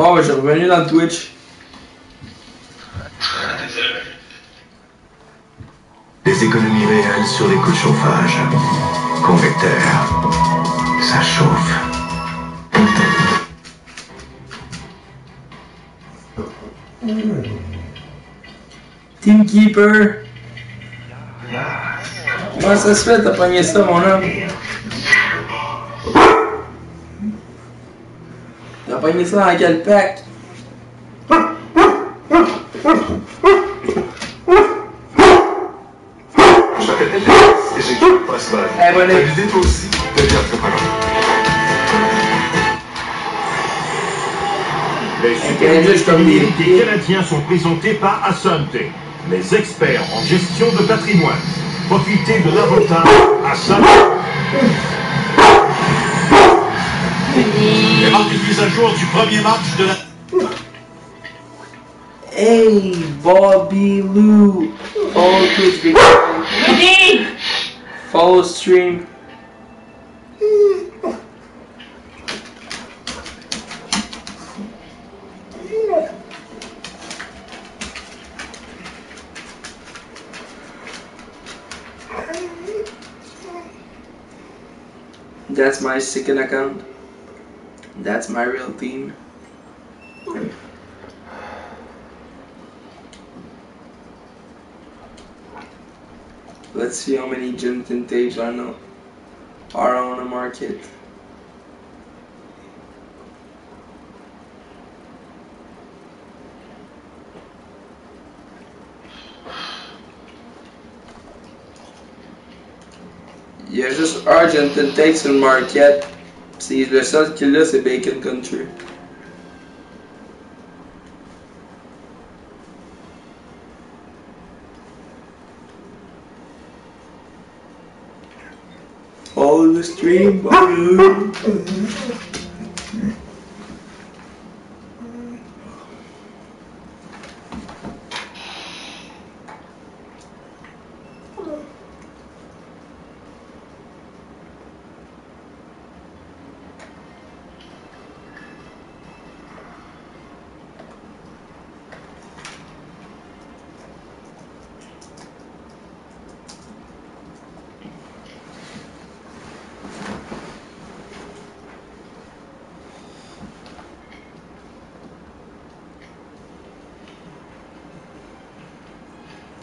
Bon, je suis revenu dans le Twitch. Des économies réelles sur les coûts de chauffage. Convecteur. Ça chauffe. Teamkeeper. Comment ça se fait, t'as pogné ça, mon homme? T'as pogné ça dans quel pack? Eh, bonne nuit. Toi aussi. Les superviviers des Canadiens sont présentés par Asante, les experts en gestion de patrimoine. Profitez de l'avantage Asante. Et marque une mise à jour du premier match de la... Hey, Bobby Lou. Follow Twitch, follow stream. That's my second account. That's my real team. Let's see how many Jonathan Taves are on the market. Il y a juste un Jonathan Taves sur le market. C'est le seul qu'il a, c'est Bacon Country. Follow the stream, bro.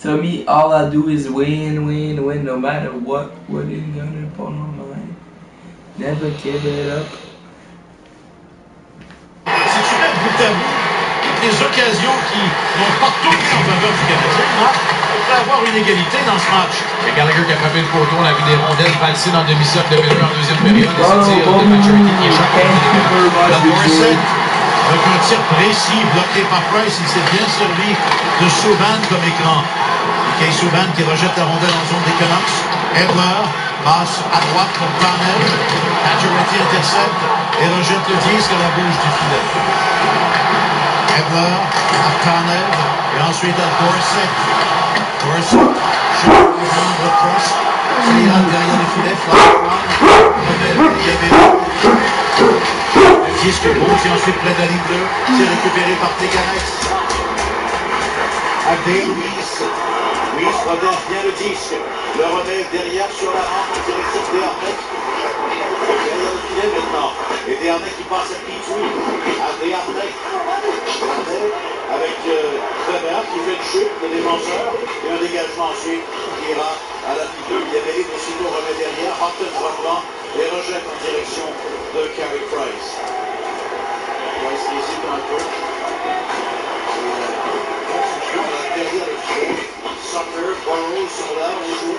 To me, all I do is win, win, win, no matter what is gonna put on my mind. Never give it up. Si tu mets bout à bout toutes les occasions qui n'ont pas tourné en faveur du Canadien, on peut avoir une égalité dans ce match. Et Gallagher qui a frappé le poteau, on a vu des rondelles valser dans le demi-cercle de Miller en deuxième période. Et c'est tir de Maturity qui échappe à Morissette. Avec un tir précis bloqué par Price, il s'est bien servi de Subban comme écran. Kay Subban qui rejette la rondelle en zone des Canucks. Edler passe à droite pour Parnell. Maturity intercepte et rejette le disque à la bouche du filet. Edler à Parnell et ensuite à Dorsett. Dorsett cherche le prendre cross. Tirade derrière le filet. Le disque bouge et ensuite près de la ligne bleue. C'est récupéré par Teganex. Adé Ruiz protège bien le disque. Le relève derrière sur la rampe en direction de Desharnais. Derrière le filet maintenant. Et Desharnais qui passe à Petrie. À Desharnais. Avec Weber qui fait une chute, le défenseur. Et un dégagement ensuite qui ira à la ligne bleue. Il y avait aussitôt remet derrière. Houghton reprend et rejette en direction de Carey Price. Price qui hésite un peu. Derrière le filet, Sutter, Burroughs sont là, on joue.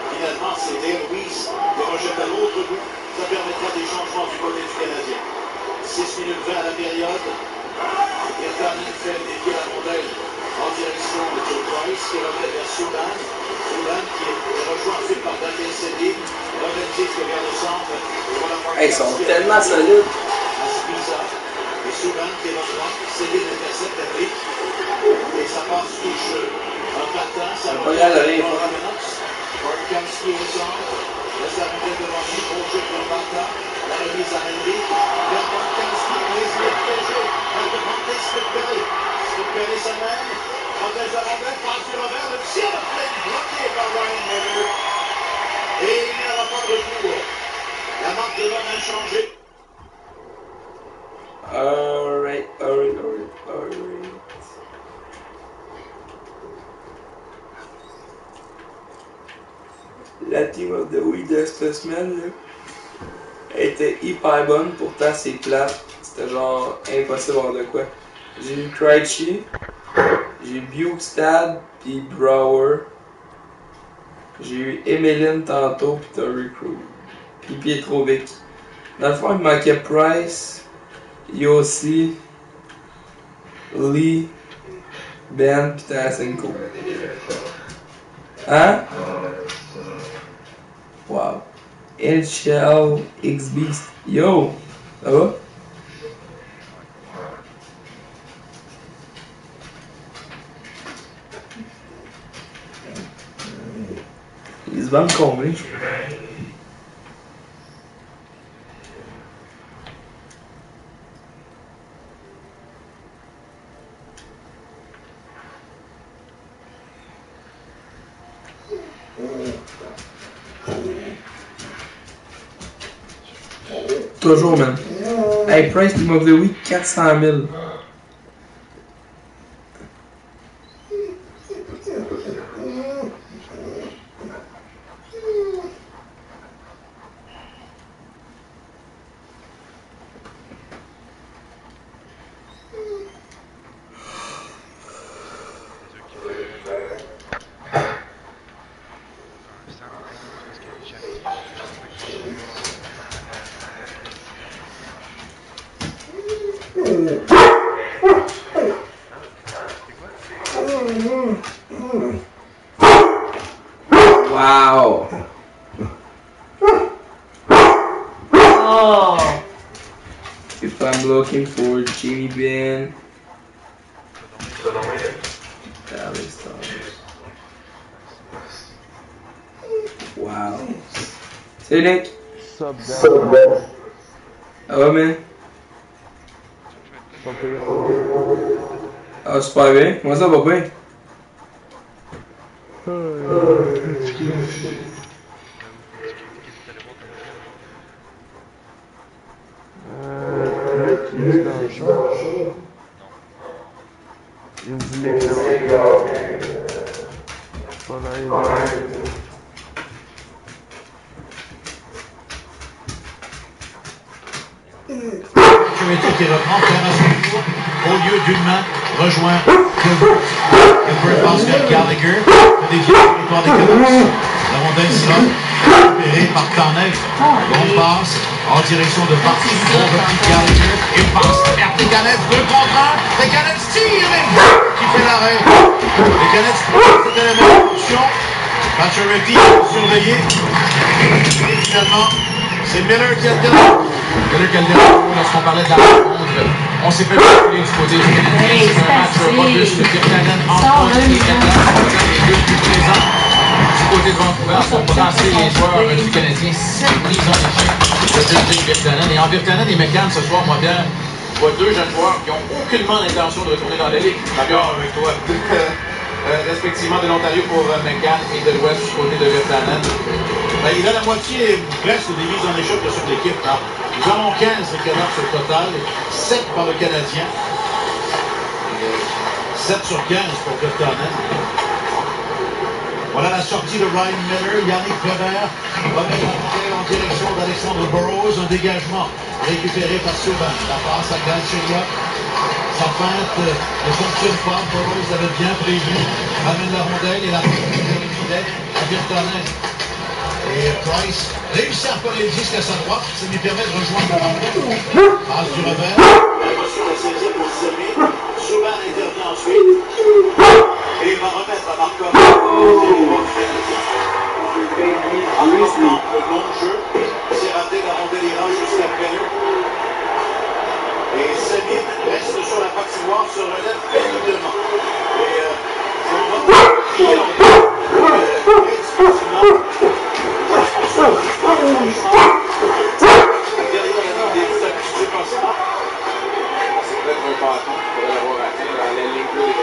Finalement, c'était Ruiz qui rejette à l'autre bout. Ça permettra des changements du côté du Canadien. 6 minutes 20 à la période. Irtanen fait dévier la rondelle en direction de Joe Price qui remet vers Subban. Subban qui est rejoint ensuite par Daniel Sedin. Remet disque vers le centre. Ils sont tellement solides. À Spiza. Et Subban qui est rejoint. Sedin intercepte la brique. Et ça passe touche un patin, ça revient dans la menace. Bartkamski au centre, laisse la rondelle devant lui, bon jeu pour Barta, la remise à Henry, vers Bartkamski, mais il est piégé. récupérer sa main. Protège la rondelle, passe du revers, le tir de plein bloqué par Ryan Miller. Et il n'y aura pas de retour. La marque de l'homme a changé. Alright. La Team of the Week de cette semaine, là, était hyper bonne, pourtant c'est plate. C'était genre impossible d'avoir de quoi. J'ai eu Krejci, j'ai eu Bukestad, puis Brower. J'ai eu Emeline tantôt, puis Torrey Krug. Puis Pietrovic. Dans le fond, il manquait Price, Yossi, Lee, Ben, puis Tarasenko. Hein? Wow. NHL X-Beast. Yo! Ça va? Ils se vendent combien? Toujours, man. Hey, Price Team of the Week, 400 000. Wow. Oh. If I'm looking for Jimmy Ben. Dallas Stars. Wow. Salut Nick. Ah ouais, man. Ah, super bien. Comment ça va bien? Qui reprend, faire à son tour, au lieu d'une main, rejoint Gilbert Oscar Gallagher, fait des victoires des Canucks. La rondelle sera récupérée par Corneille. Bonne passe en direction de Parti. Bon repli de Gallagher. Une passe vers les Canucks, 2 contre 1. Les Canucks tirent qui fait l'arrêt. Les Canucks, c'était la même option. Pacioretty surveillé. Et finalement, c'est Miller qui a le terrain. Miller qui a le terrain. Lorsqu'on parlait de la rencontre, on s'est fait reculer du côté du Canadien. C'est un match pas plus de Virtanen entre les deux plus présents. Du côté de Vancouver, pour brasser les joueurs du Canadien, 7 mises en échec de Jake Virtanen. Et en Virtanen et McCann ce soir, moi bien, je vois 2 jeunes joueurs qui n'ont aucunement l'intention de retourner dans la ligue. D'accord avec toi. Respectivement de l'Ontario pour McCann et de l'Ouest du côté de Virtanen. Ben, il a la moitié presque des mises en échec de son équipe. Hein. Nous avons 15 éclaireurs sur le total, 7 par le Canadien, 7 sur 15 pour Virtanen. Voilà la sortie de Ryan Miller, Yannick Weber va mettre en direction d'Alexandre Burrows, un dégagement récupéré par Subban. La passe à Galchenyuk. Sa feinte ne fonctionne pas. Burrows l'avait bien prévu. Ramène la rondelle et la filet à Virtanen. Et Price réussit à coller le disque à sa droite. Ça lui permet de rejoindre la rondelle. Passe du revers. Sur la 16e position. Subban intervient ensuite. Et il va remettre à Markov. En lançant le long jeu. C'est raté. La rondelle ira jusqu'à Canut. Et Sabine reste sur la patinoire, se relève péniblement. Et derrière la ligne des statistiques en ce moment. C'est peut-être un bâton, il faudrait l'avoir raté à la ligne bleue.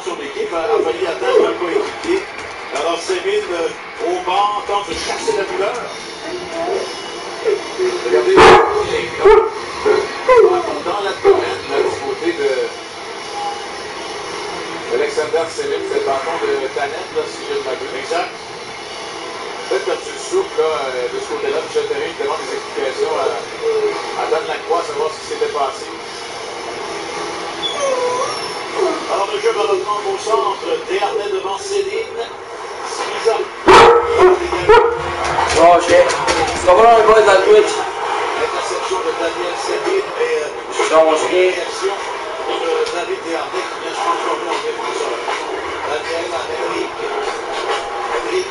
son équipe a failli atteindre un coéquipier. Alors Séville au banc tente de chasser la douleur. Regardez, dans l'abdomen, du côté de Alexander Séville, c'est le bâton de Tanet, là, si je ne m'abuse. Exact. Peut-être que tu le souffles là, de ce côté-là, Michel Therrien demande des explications à Dan Lacroix, savoir ce qui s'était passé. Alors le jeu va reprendre au centre. Desharnais devant Céline. Spiza. Oh, shit. C'est pas mal un boy dans le Twitch. L'interception de Daniel Céline et Genre, chien. réaction de David Desharnais qui vient se transformer en défenseur. Daniel à Henrik. Henrik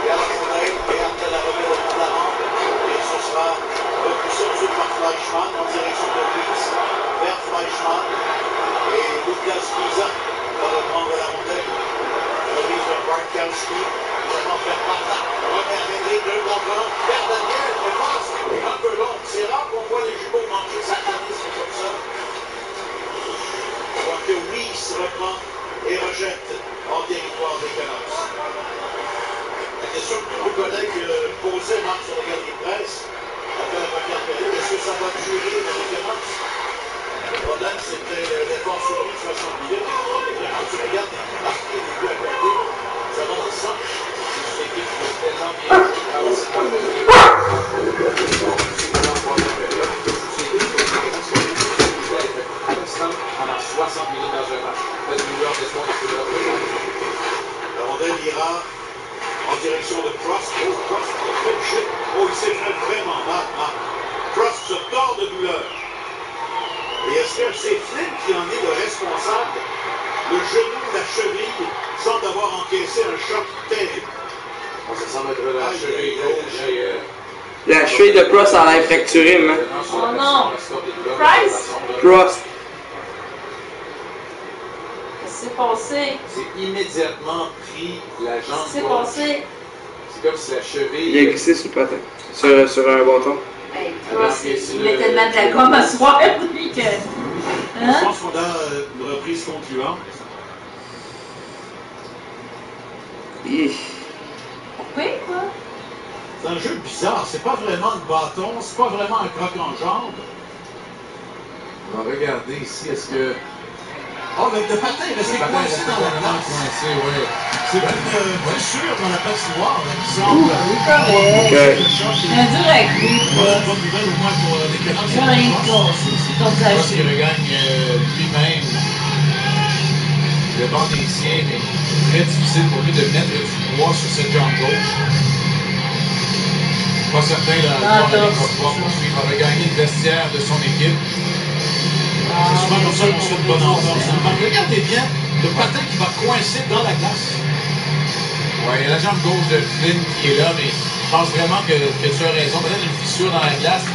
vers la fenêtre. Desharnais la remet devant la rampe. Et ce sera repoussé ensuite par Fleischmann en direction de Wies. Vers Fleischmann. Et Lucas Spiza va reprendre la rondelle. Remise vers Bartkowski. Finalement faire Martin. Remet à Henrik 2 contre 1. Vers Daniel. Et passe. Un peu long. C'est rare qu'on voit les jumeaux manger cette année. C'est comme ça. On voit que Wies reprend et rejette en territoire des Canucks. La question que nos collègues posaient, Marc, sur la galerie de presse, après la première période, est-ce que ça va durer dans les Canucks? Le problème, c'était l'effort sur lui de 60 minutes. Et quand tu regardes les buts marqués, les buts accordés, ça va dans le sens. C'est une équipe qui est tellement bien jouée. Alors, c'est pas le pendant 60 minutes dans un match. La douleur d'espoir de ce La rondelle ira en direction de Prost. Oh, Prost, il a fait le chute. Oh, il s'est fait vraiment mal. Prost se tord de douleur. Et est-ce que c'est Flynn qui en est le responsable? Le genou, la cheville, semble avoir encaissé un choc terrible. Ça semble être la cheville gauche et... La cheville de Prost a l'air fracturée, man. Oh non! Price? Prost. Qu'est-ce qui s'est passé? C'est immédiatement pris la jambe Qu'est-ce qui s'est gauche. passé? C'est comme si la cheville... Il a glissé sur le patin. Sur un bâton. Hey, Price, il met tellement de la gomme à soir, lui, que... Je Hein? pense qu'on a une reprise concluante. Oui, quoi? C'est un jeu bizarre. C'est pas vraiment le bâton, c'est pas vraiment un croc en jambe. On va regarder ici, est-ce que... Oh, mais le patin est resté coincé dans la glace. Coincé, oui. C'est une blessure dans la patinoire là, qui semble. Correct. Le choc C'est un dur avec lui, c'est quoi. une bonne nouvelle au moins pour les Canucks. Il n'y a rien de passé. C'est comme ça. Parce qu'il regagne lui-même le banc des siens, mais très difficile pour lui de mettre du poids sur cette jambe gauche. Pas certain là, de pouvoir poursuivre. Il va regagner le vestiaire de son équipe. C'est souvent comme ça qu'on se fait de bonne entente. Regardez bien le patin qui va coincer dans la glace. Ouais, il y a la jambe gauche de Flynn qui est là, mais je pense vraiment que tu as raison. Peut-être une fissure dans la glace.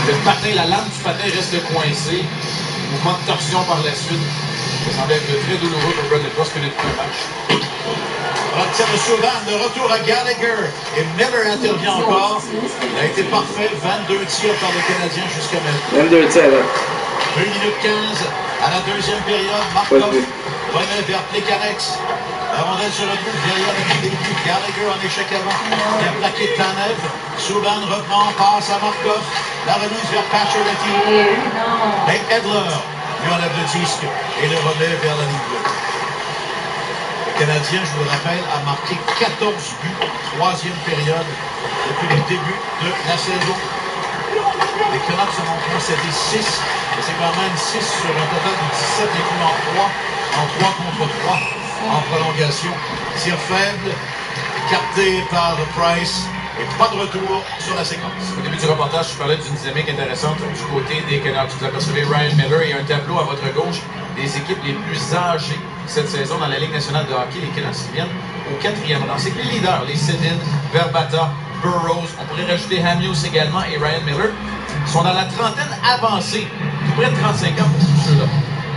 Le patin, la lame du patin reste coincée. Mouvement de torsion par la suite. Ça semble être très douloureux pour Brendan Prost que de tout un match. Tiens, M. Van, de retour à Gallagher. Et Miller intervient encore. Il a été parfait. 22 tirs par le Canadien jusqu'à maintenant. 22 tirs, là. 1 minute 15 à la deuxième période. Markov remet vers Plekanec. La rondelle se retrouve derrière le début. Gallagher en échec avant. Il a plaqué Tanev. Souban reprend, passe à Markov. La remise vers Pacioretty. Non. Et Edler lui enlève le disque et le remet vers la ligne bleue. Le Canadien, je vous le rappelle, a marqué 14 buts en troisième période depuis le début de la saison. Les Canucks en ont concédé 6, mais c'est quand même 6 sur un total de 17, incluant 3 contre 3 en prolongation. Tir faible, capté par Price. Et pas de retour sur la séquence. Au début du reportage, je parlais d'une dynamique intéressante du côté des Canucks. Vous apercevez Ryan Miller et un tableau à votre gauche des équipes les plus âgées cette saison dans la Ligue nationale de hockey. Les Canucks qui viennent au 4e rang. C'est que les leaders, les Sedin, Verbata, Burroughs, on pourrait rajouter Hamius également et Ryan Miller, sont dans la trentaine avancée, tout près de 35 ans pour tous ceux-là.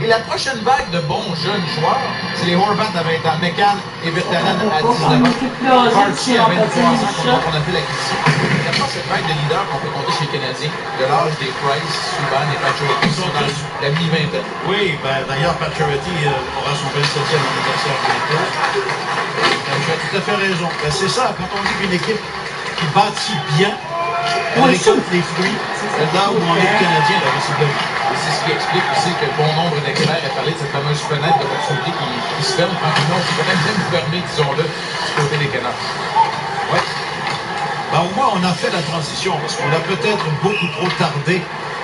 Et la prochaine vague de bons jeunes joueurs, c'est les Horvat à 20 ans, McCann et Virtanen à 19 ans, Cartier à 23 ans, dont on a fait l'acquisition. cette vague de leaders qu'on peut compter chez les Canadiens, de l'âge des Price, Subban et Pacioretty, qui sont dans la mi-vingtaine. Oui, ben, d'ailleurs, Pacioretty aura son 27e anniversaire bientôt. Tu as tout à fait raison. Ben, c'est ça, quand on dit qu'une équipe qui bâtit bien, elle récolte les fruits, c'est là où on est Canadien, là, et c'est ce qui explique aussi que bon nombre d'experts aient parlé de cette fameuse fenêtre d'opportunité qui se ferme tranquillement, qui peut même fermer, disons-le, du côté des Canucks. Ouais. Ben, au moins, on a fait la transition, parce qu'on a peut-être beaucoup trop tardé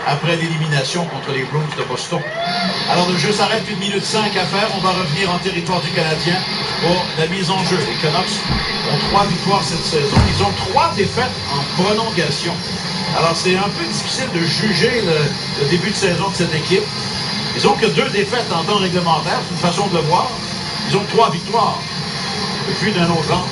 après l'élimination contre les Bruins de Boston. Alors, le jeu s'arrête, 1 minute 5 à faire. On va revenir en territoire du Canadien pour la mise en jeu. Les Canucks ont 3 victoires cette saison. Ils ont 3 défaites en prolongation. Alors, c'est un peu difficile de juger le début de saison de cette équipe. Ils n'ont que 2 défaites en temps réglementaire. C'est une façon de le voir. Ils ont 3 victoires depuis d'un autre an.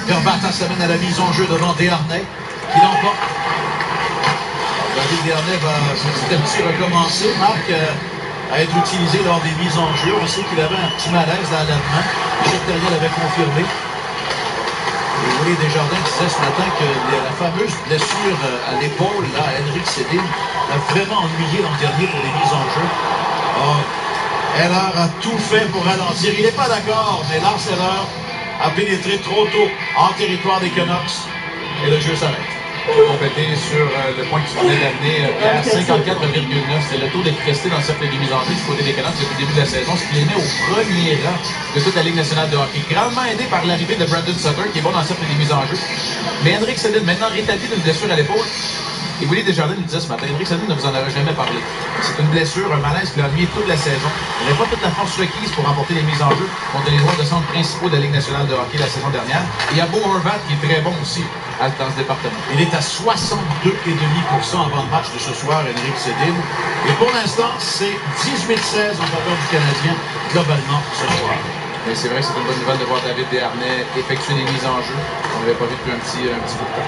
Verbata s'amène à la mise en jeu devant Desharnais, qui l'emporte. David Desharnais va petit à petit recommencer, Marc, à être utilisé lors des mises en jeu. On sait qu'il avait un petit malaise à la main. Michel Therrien l'avait confirmé. Et Willy Desjardins disait ce matin que la fameuse blessure à l'épaule, là, à Henrik Sedin, l'a vraiment ennuyé l'an dernier pour les mises en jeu. Oh, Eller a tout fait pour ralentir. Il n'est pas d'accord, mais Lars Eller a pénétré trop tôt en territoire des Canucks et le jeu s'arrête. Je vais compléter sur le point que tu venais d'amener, Pierre. 54,9, c'est le taux d'efficacité dans le cercle de mise en jeu du côté des Canucks depuis le début de la saison, ce qui les met au premier rang de toute la Ligue nationale de hockey. Grandement aidé par l'arrivée de Brandon Sutter, qui est bon dans le cercle de mise en jeu. Mais Henrik Sedin, maintenant rétabli d'une blessure à l'épaule. Et Willy Desjardins nous disait ce matin, Henrik Sedin ne vous en avait jamais parlé. C'est une blessure, un malaise qui l'a ennuyé toute la saison. Il n'avait pas toute la force requise pour remporter les mises en jeu contre les joueurs de centre principaux de la Ligue nationale de hockey la saison dernière. Et il y a Bo Horvat qui est très bon aussi dans ce département. Il est à 62,5% avant le match de ce soir, Henrik Sedin. Et pour l'instant, c'est 18-16 en faveur du Canadien, globalement, ce soir. Mais c'est vrai que c'est une bonne nouvelle de voir David Desharnais effectuer des mises en jeu. On n'avait pas vu depuis un petit bout de temps.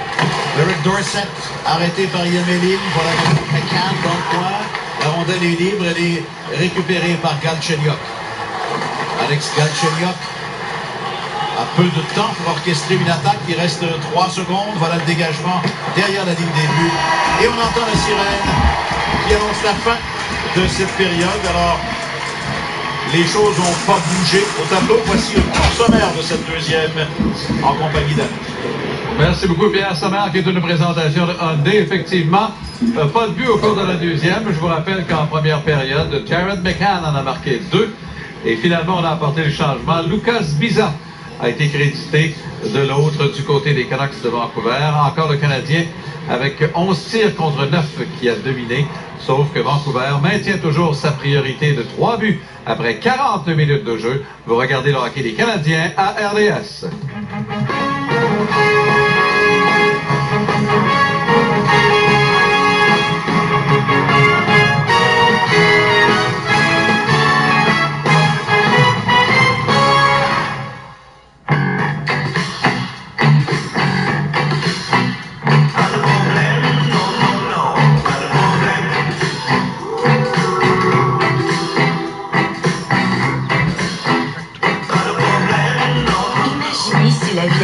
Eric Dorsett, arrêté par Yamelin. Voilà McCann dans le coin. La rondelle est libre, elle est récupérée par Galchenyuk. Alex Galchenyuk a peu de temps pour orchestrer une attaque. Il reste 3 secondes. Voilà le dégagement derrière la ligne des buts. Et on entend la sirène qui annonce la fin de cette période. Alors, les choses n'ont pas bougé au tableau. Voici le court sommaire de cette deuxième en compagnie d'Anne. Merci beaucoup, Pierre Sommer, qui est une présentation de Hyundai. Effectivement, pas de but au cours de la deuxième. Je vous rappelle qu'en première période, Jared McCann en a marqué 2. Et finalement, on a apporté le changement. Lucas Biza a été crédité de l'autre du côté des Canucks de Vancouver. Encore le Canadien avec 11 tirs contre 9 qui a dominé. Sauf que Vancouver maintient toujours sa priorité de 3 buts après 40 minutes de jeu. Vous regardez le hockey des Canadiens à RDS.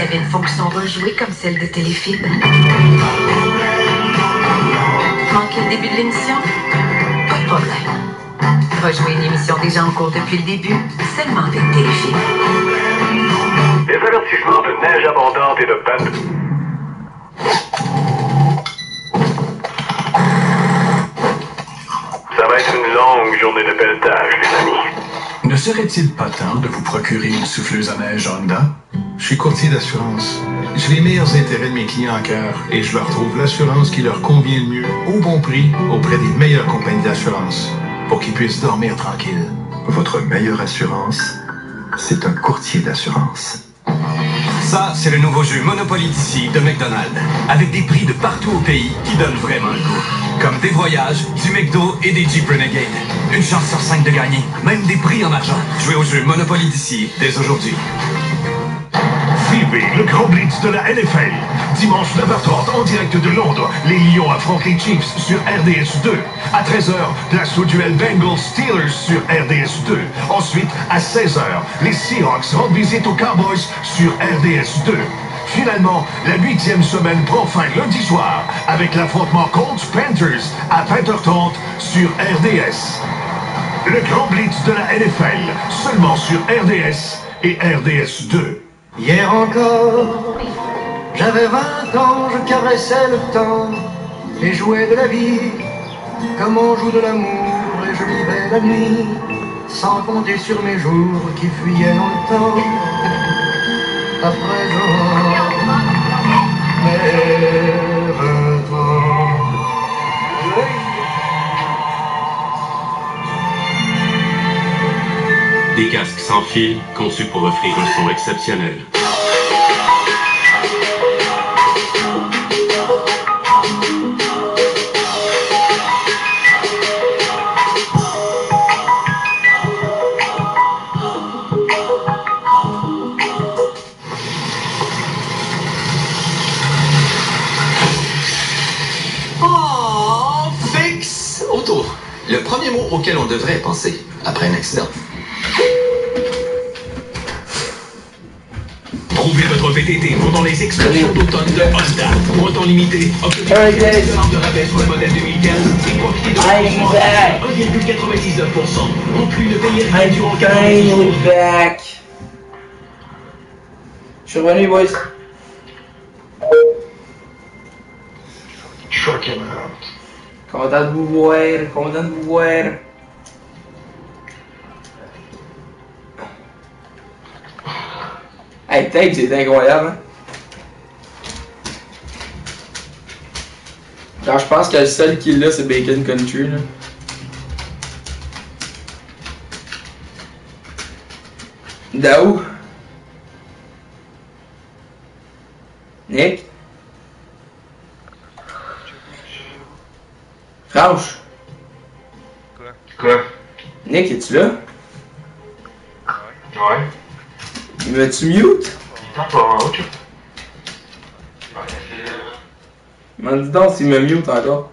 Avait une fonction rejouée comme celle de Téléfilm. Manquait le début de l'émission? Pas de problème. Rejouer une émission déjà en cours depuis le début, seulement avec Téléfilm. Des avertissements de neige abondante et de panne. Ça va être une longue journée de pelletage, les amis. Ne serait-il pas temps de vous procurer une souffleuse à neige Honda? Je suis courtier d'assurance. J'ai les meilleurs intérêts de mes clients à cœur et je leur trouve l'assurance qui leur convient le mieux, au bon prix, auprès des meilleures compagnies d'assurance, pour qu'ils puissent dormir tranquilles. Votre meilleure assurance, c'est un courtier d'assurance. Ça, c'est le nouveau jeu Monopoly d'ici de McDonald's, avec des prix de partout au pays qui donnent vraiment le goût. Comme des voyages, du McDo et des Jeep Renegade. Une chance sur 5 de gagner, même des prix en argent. Jouez au jeu Monopoly d'ici dès aujourd'hui. Vivez le grand blitz de la NFL. Dimanche 9h30 en direct de Londres. Les Lions affrontent les Chiefs sur RDS 2. À 13h, place au duel Bengals-Steelers sur RDS 2. Ensuite, à 16h, les Seahawks rendent visite aux Cowboys sur RDS 2. Finalement, la 8e semaine prend fin lundi soir avec l'affrontement Colts-Panthers à 20h30 sur RDS. Le grand blitz de la NFL, seulement sur RDS et RDS 2. Hier encore, j'avais 20 ans, je caressais le temps et jouais de la vie comme on joue de l'amour et je vivais la nuit sans compter sur mes jours qui fuyaient dans le temps. À présent, mes 20 ans. Des casques sans fil conçus pour offrir un son exceptionnel. Oh, Fix Auto. Le premier mot auquel on devrait penser après un accident. Trouvez votre VTT pendant les expositions d'automne de Honda. Pour un temps limité, obtenez $1 de rabais sur le modèle 2015 et profitez de 1,99%. En plus de payer rien durant 4 jours. Back. Je suis revenu, boys. Content de vous voir, content de vous voir. Hey, Tape, c'est incroyable, hein? Genre, je pense que le seul qui l'a, c'est Bacon Country, là. D'où? Nick? Franche? Quoi? Nick, es-tu là? Ouais. Il m'a-tu mute? Attends, pas en haut, tu M'en dis donc s'il me mute encore.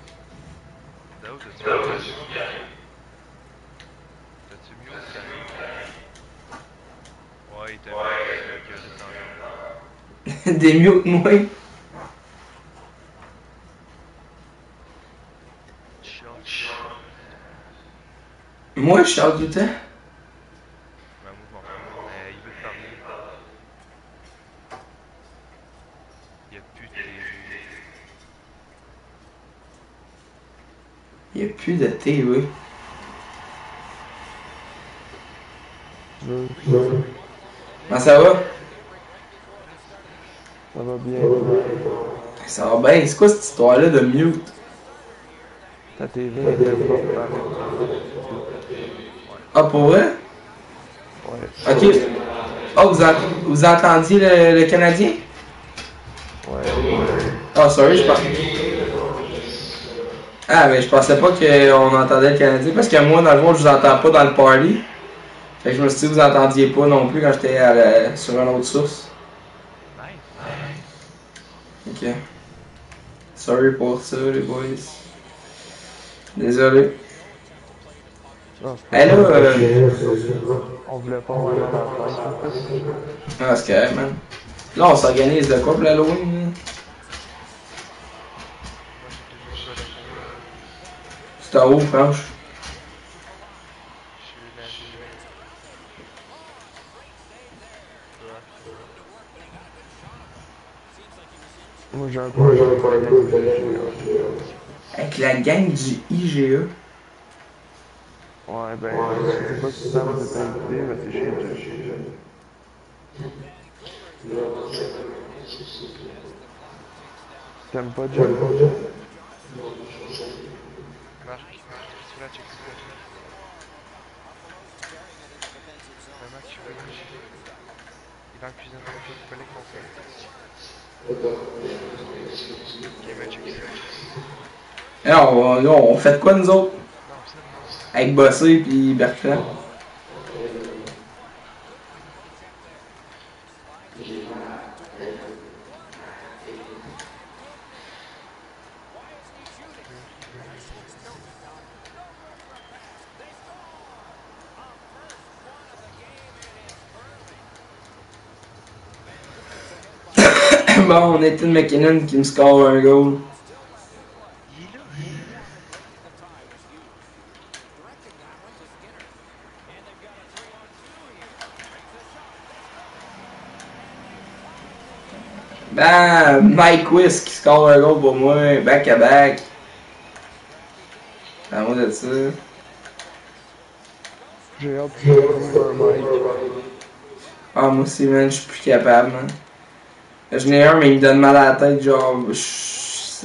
Des mute, moi. Moi, je chante tout le temps. Il n'y a plus de TV. Comment ça va? Ça va bien. Ça va bien. C'est quoi cette histoire-là de mute? Ta TV est pas. Ah, pour vrai? Ouais. Ok. Oh, vous entendiez le Canadien? Ouais. Ah, sorry, je pensais. Ah, mais je pensais pas qu'on entendait le Canadien parce que moi, dans le fond, je vous entends pas dans le party. Fait que je me suis dit que vous entendiez pas non plus quand j'étais sur une autre source. Ok. Sorry pour ça, les boys. Désolé. Hey là, on voulait pas avoir la fête. Ah, c'est correct, man. Là, on s'organise de quoi pour l'Halloween? C'est en haut, franche. Moi, j'ai un peu avec la gang du IGA. Ouais, ben, je sais pas si ça vous est invité, mais c'est chez Jeff. T'aimes pas Jeff? Il va en cuisine un peu Et on fait de quoi nous autres? Avec Bossé pis Bertrand. Bon, Nathan McKinnon qui me score un goal. Ben, Mike Wiss qui score un goal pour moi, back à back. À moi de ça. J'ai hâte de trouver un Mike. Ah, moi aussi, man, je suis plus capable, man. J'en ai un, mais il me donne mal à la tête, genre,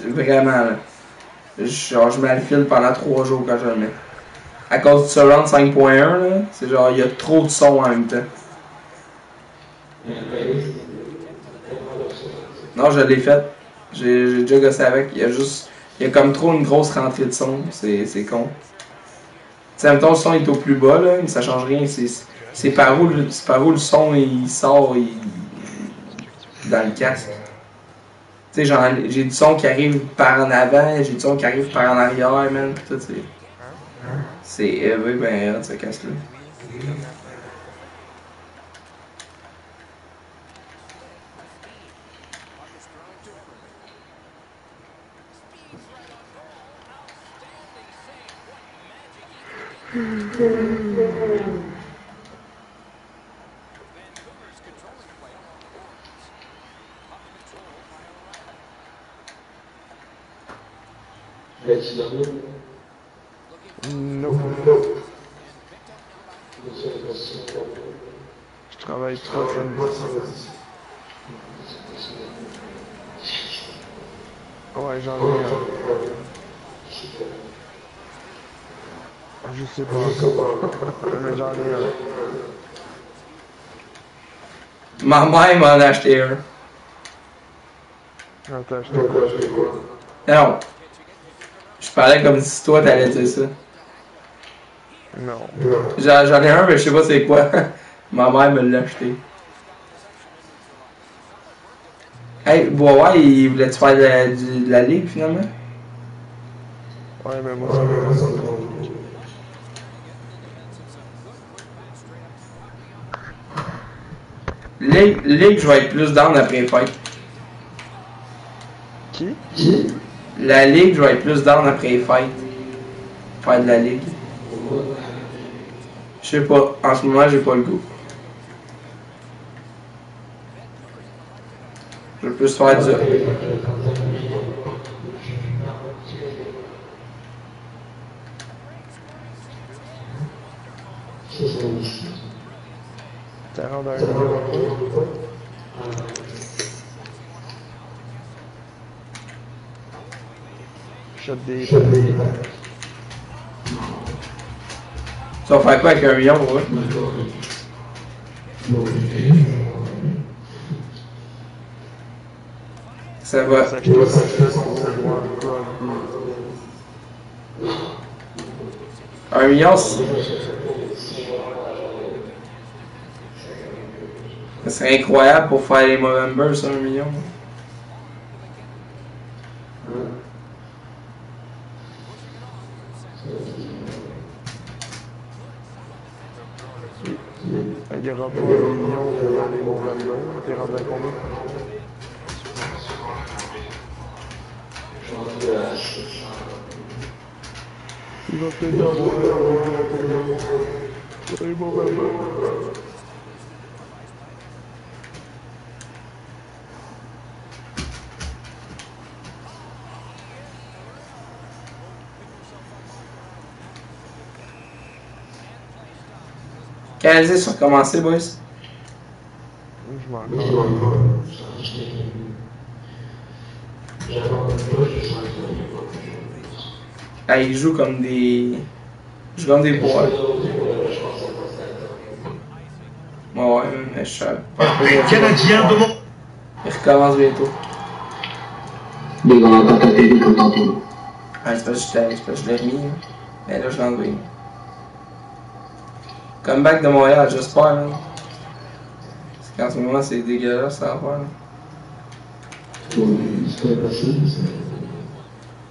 vraiment, là. Genre, je mets le fil pendant 3 jours quand je le mets. À cause du Surround 5.1, là, c'est genre, il y a trop de son en même temps. Non, je l'ai fait. J'ai déjà gossé avec. Il y a comme trop une grosse rentrée de son. C'est con. Tu sais, mettons, le son est au plus bas, là, mais ça change rien. C'est par où le son il sort dans le casque. Tu sais, genre, j'ai du son qui arrive par en avant, j'ai du son qui arrive par en arrière, man. Pis tout, c'est élevé, ben, ce casque-là. Non. Je travaille 3 samedis. Ouais, j'en ai un. Je sais pas encore. Mais j'en ai un. Ma mère m'en a acheté un. J'en ai acheté quoi? Non. Je parlais comme si toi t'allais dire ça. Non. J'en ai un, mais je sais pas c'est quoi. Ma mère me l'a acheté. Hey, Bois, il voulait-tu faire de la ligue finalement? Ouais, mais moi, ça me passe trop. Ligue, je vais être plus down après les fêtes. Qui? La ligue, je vais être plus down après les fêtes. Faire de la ligue. Je sais pas, en ce moment, j'ai pas le goût. Je veux plus faire ça. Ça rend un shot des... Tu vas faire quoi avec 1 million, ouais? Ça va. Un million, ça serait incroyable pour faire les Movember, ça, 1 million. Il y aura pas 1 million pour les Movember. T'es rendu à combien? Il va peut-être avoir les Movember. Canadien sont commencés, boys. Je m'en Ah, ils jouent comme des... Ils jouent comme des bois. Ouais, mais je sais pas. Canadien de mon... Ils recommencent bientôt. Ils vont encore taper vite comme tantôt. Ah, c'est parce que je l'ai remis. Hein. Mais là, je l'ai enlevé. Comeback de Montréal, j'espère. Hein. Parce qu'en ce moment, c'est dégueulasse, ça va faire.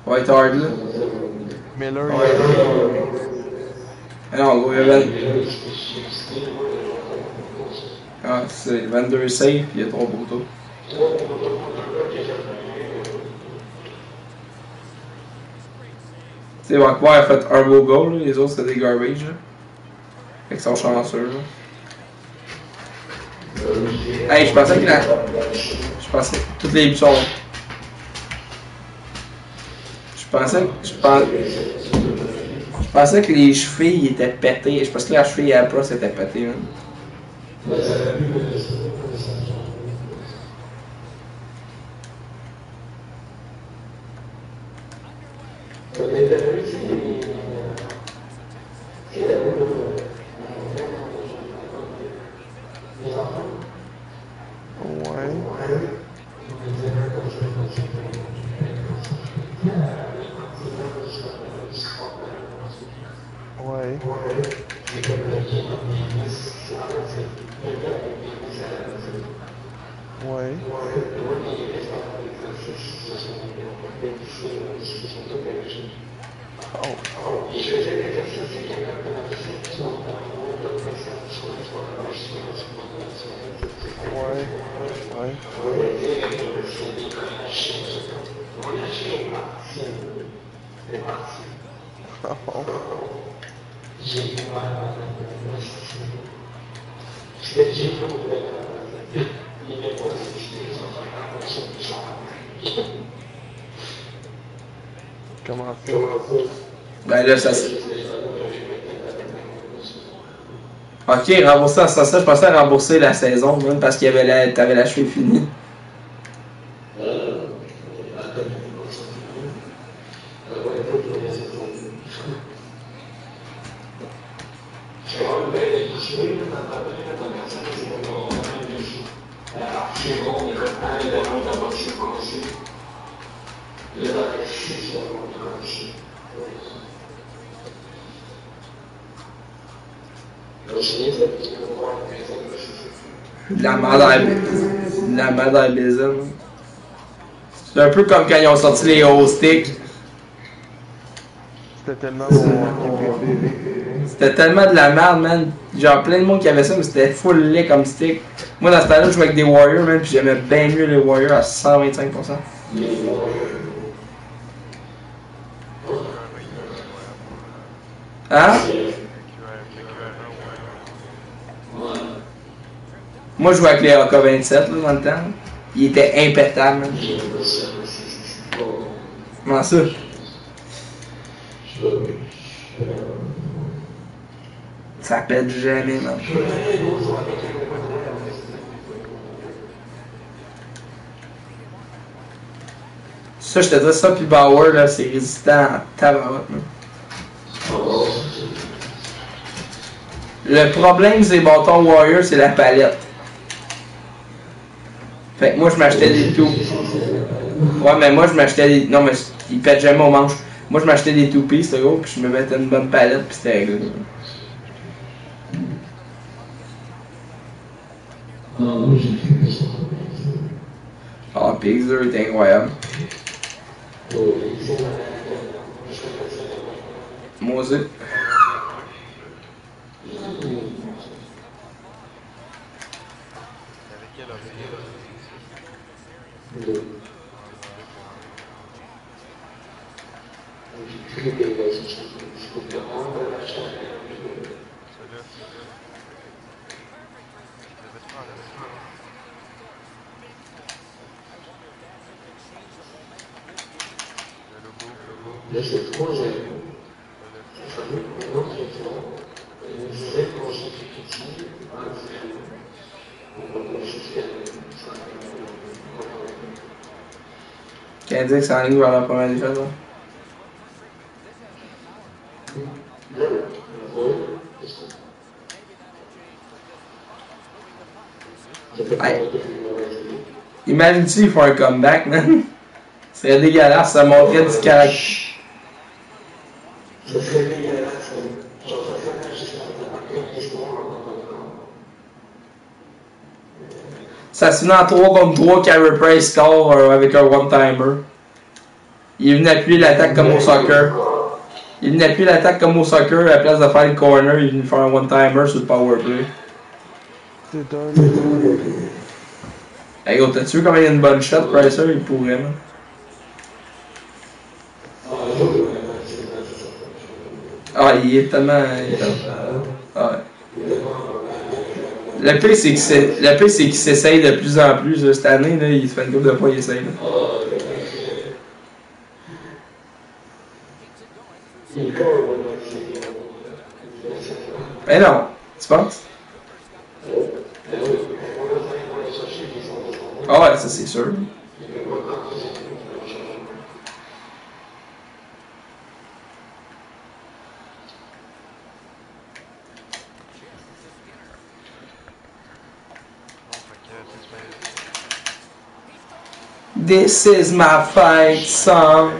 White Hard, là. Miller, Ah non, gros, il y a 20... Ah, c'est 22 safe, il y a 3 poteaux. Tu sais, Vancouver a fait un beau goal, là. Les autres c'était des garbage. Là. Fait qu'ils sont chanceux. Là. Hey, je pensais que je pensais que toutes les buts sont. Je pensais que les chevilles étaient pétées. Je pensais que la cheville à la proche était pétée. Hein. Comment ça? Ben là, ça c'est. Ok, rembourser ça, je pensais à rembourser la saison, même parce qu'il y avait t'avais la cheville finie. La merde dans le baiser. C'est un peu comme quand ils ont sorti les hauts sticks. C'était tellement mon hockey préféré. C'était tellement de la merde, man. Genre plein de monde qui avait ça, mais c'était full laid comme stick. Moi dans ce temps-là, je jouais avec des Warriors, man, puis j'aimais bien mieux les Warriors à 125%. Hein? Moi, je jouais avec les AK-27 là, dans le temps. Il était impétable. Man. Comment ça? Ça pète jamais, man. Ça, je te dis ça, puis Bauer, là, c'est résistant à tabarouette, man. Le problème des bâtons Warrior, c'est la palette. Fait que moi, je m'achetais des tout. Ouais, mais moi, je m'achetais des. Non, mais ils pètent jamais au manche. Moi, je m'achetais des two-piece, gros, puis je me mettais une bonne palette, puis c'était réglé. Ah, Pixar est incroyable. Moi aussi. Là, c'est 3 0. Ça fait un autre temps, une vraie consécutive, Canadien s'en ligne vers la première défaite, là. Hey. Imagine s'ils font un comeback, man. Ce serait dégueulasse, ça montrait du caractère. Ça serait dégueulasse. Ça se finit en 3 contre 3, Carey Price score avec un one-timer. Il est venu appuyer l'attaque comme au soccer. Il est venu appuyer l'attaque comme au soccer, à la place de faire le corner, il est venu faire un one-timer sur le powerplay. C'est un. Hey gros, t'as-tu vu comment il y a une bonne shot, Pricer? Il pourrait, man. Ah, il est tellement... Ah, ouais. Le pire, c'est qu'il s'essaye de plus en plus. Là, cette année, là, il se fait une couple de fois, il essaye. Là. Mais non, tu penses? Ah ouais, ça c'est sûr. This is my fight song.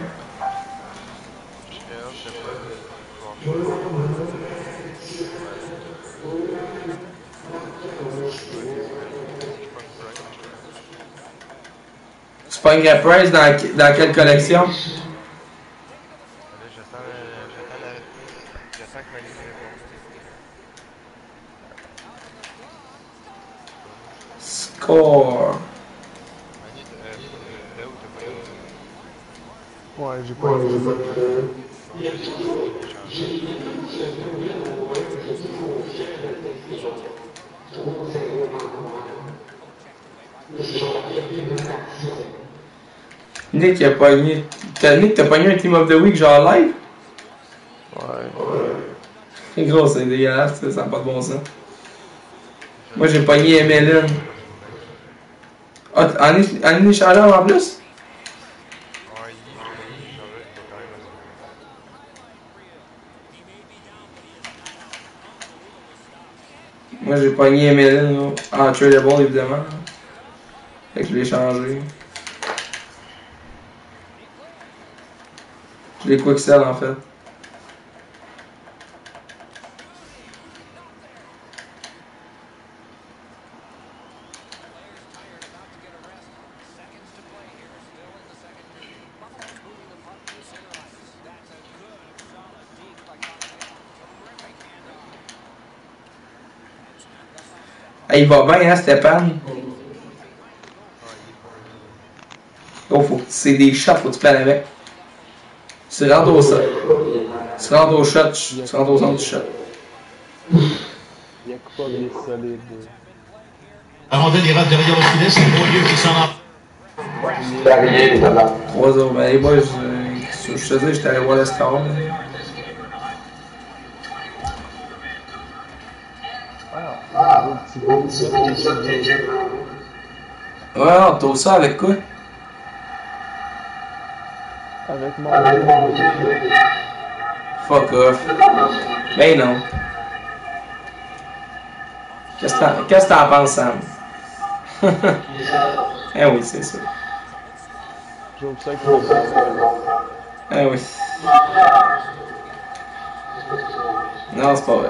Tu pognes la prize dans quelle collection? Score. Ouais, j'ai pas eu. Nick a pogné. Nick, t'as pogné un Team of the Week genre live? Ouais. Gros, c'est dégueulasse, ça n'a pas de bon sens. Moi j'ai pogné MLN. Ah, en échangeant en plus? Moi j'ai pogné MLN là. En tradable évidemment. Fait que je l'ai changé. Je l'ai quicksell en fait. Hey, il va bien, hein, Stéphane? Oh, faut que c'est des shots, faut que tu planes avec. Tu rentres au shot. Tu rentres au shot, tu rentres au centre du shot. Yakuba, il est solide. La rondelle ira derrière le filet, c'est Beaulieu qui s'en a. 3-0. Ben, les boys, je te dis, j'étais allé voir le score. Ouais, on tourne ça avec quoi? Avec mon... Fuck off. Ben non. Qu'est-ce que t'en penses, Sam? Eh oui, c'est ça. J'ouvre ça avec mon... Eh oui. Non, c'est pas vrai.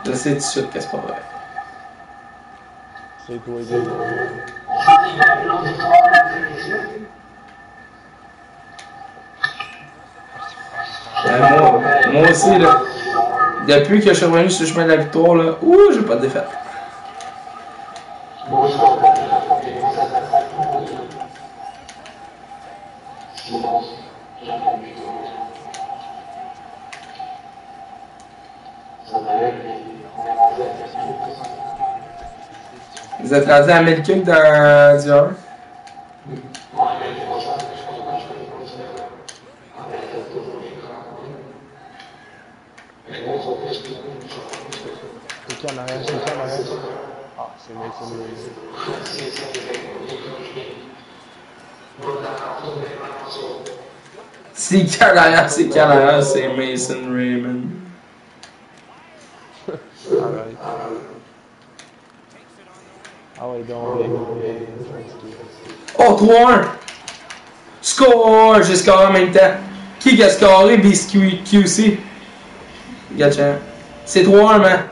Je sais tout de suite que c'est pas vrai. C'est toi, gars. Moi aussi, là. Depuis que je suis revenu sur le chemin de la victoire, là, ouh, j'ai pas de défaite. Vous êtes rendu à 1000 kicks dans du 1? C'est qui en arrière? C'est qui en arrière? Ah, c'est Mason Raymond. C'est qui en arrière? C'est qui en arrière? C'est Mason Raymond. Alright. Ah ouais, donc... Oh, 3-1! Score! J'ai scoré en même temps. Qui a scoré? Biscuit QC. Gotcha. C'est 3-1, man.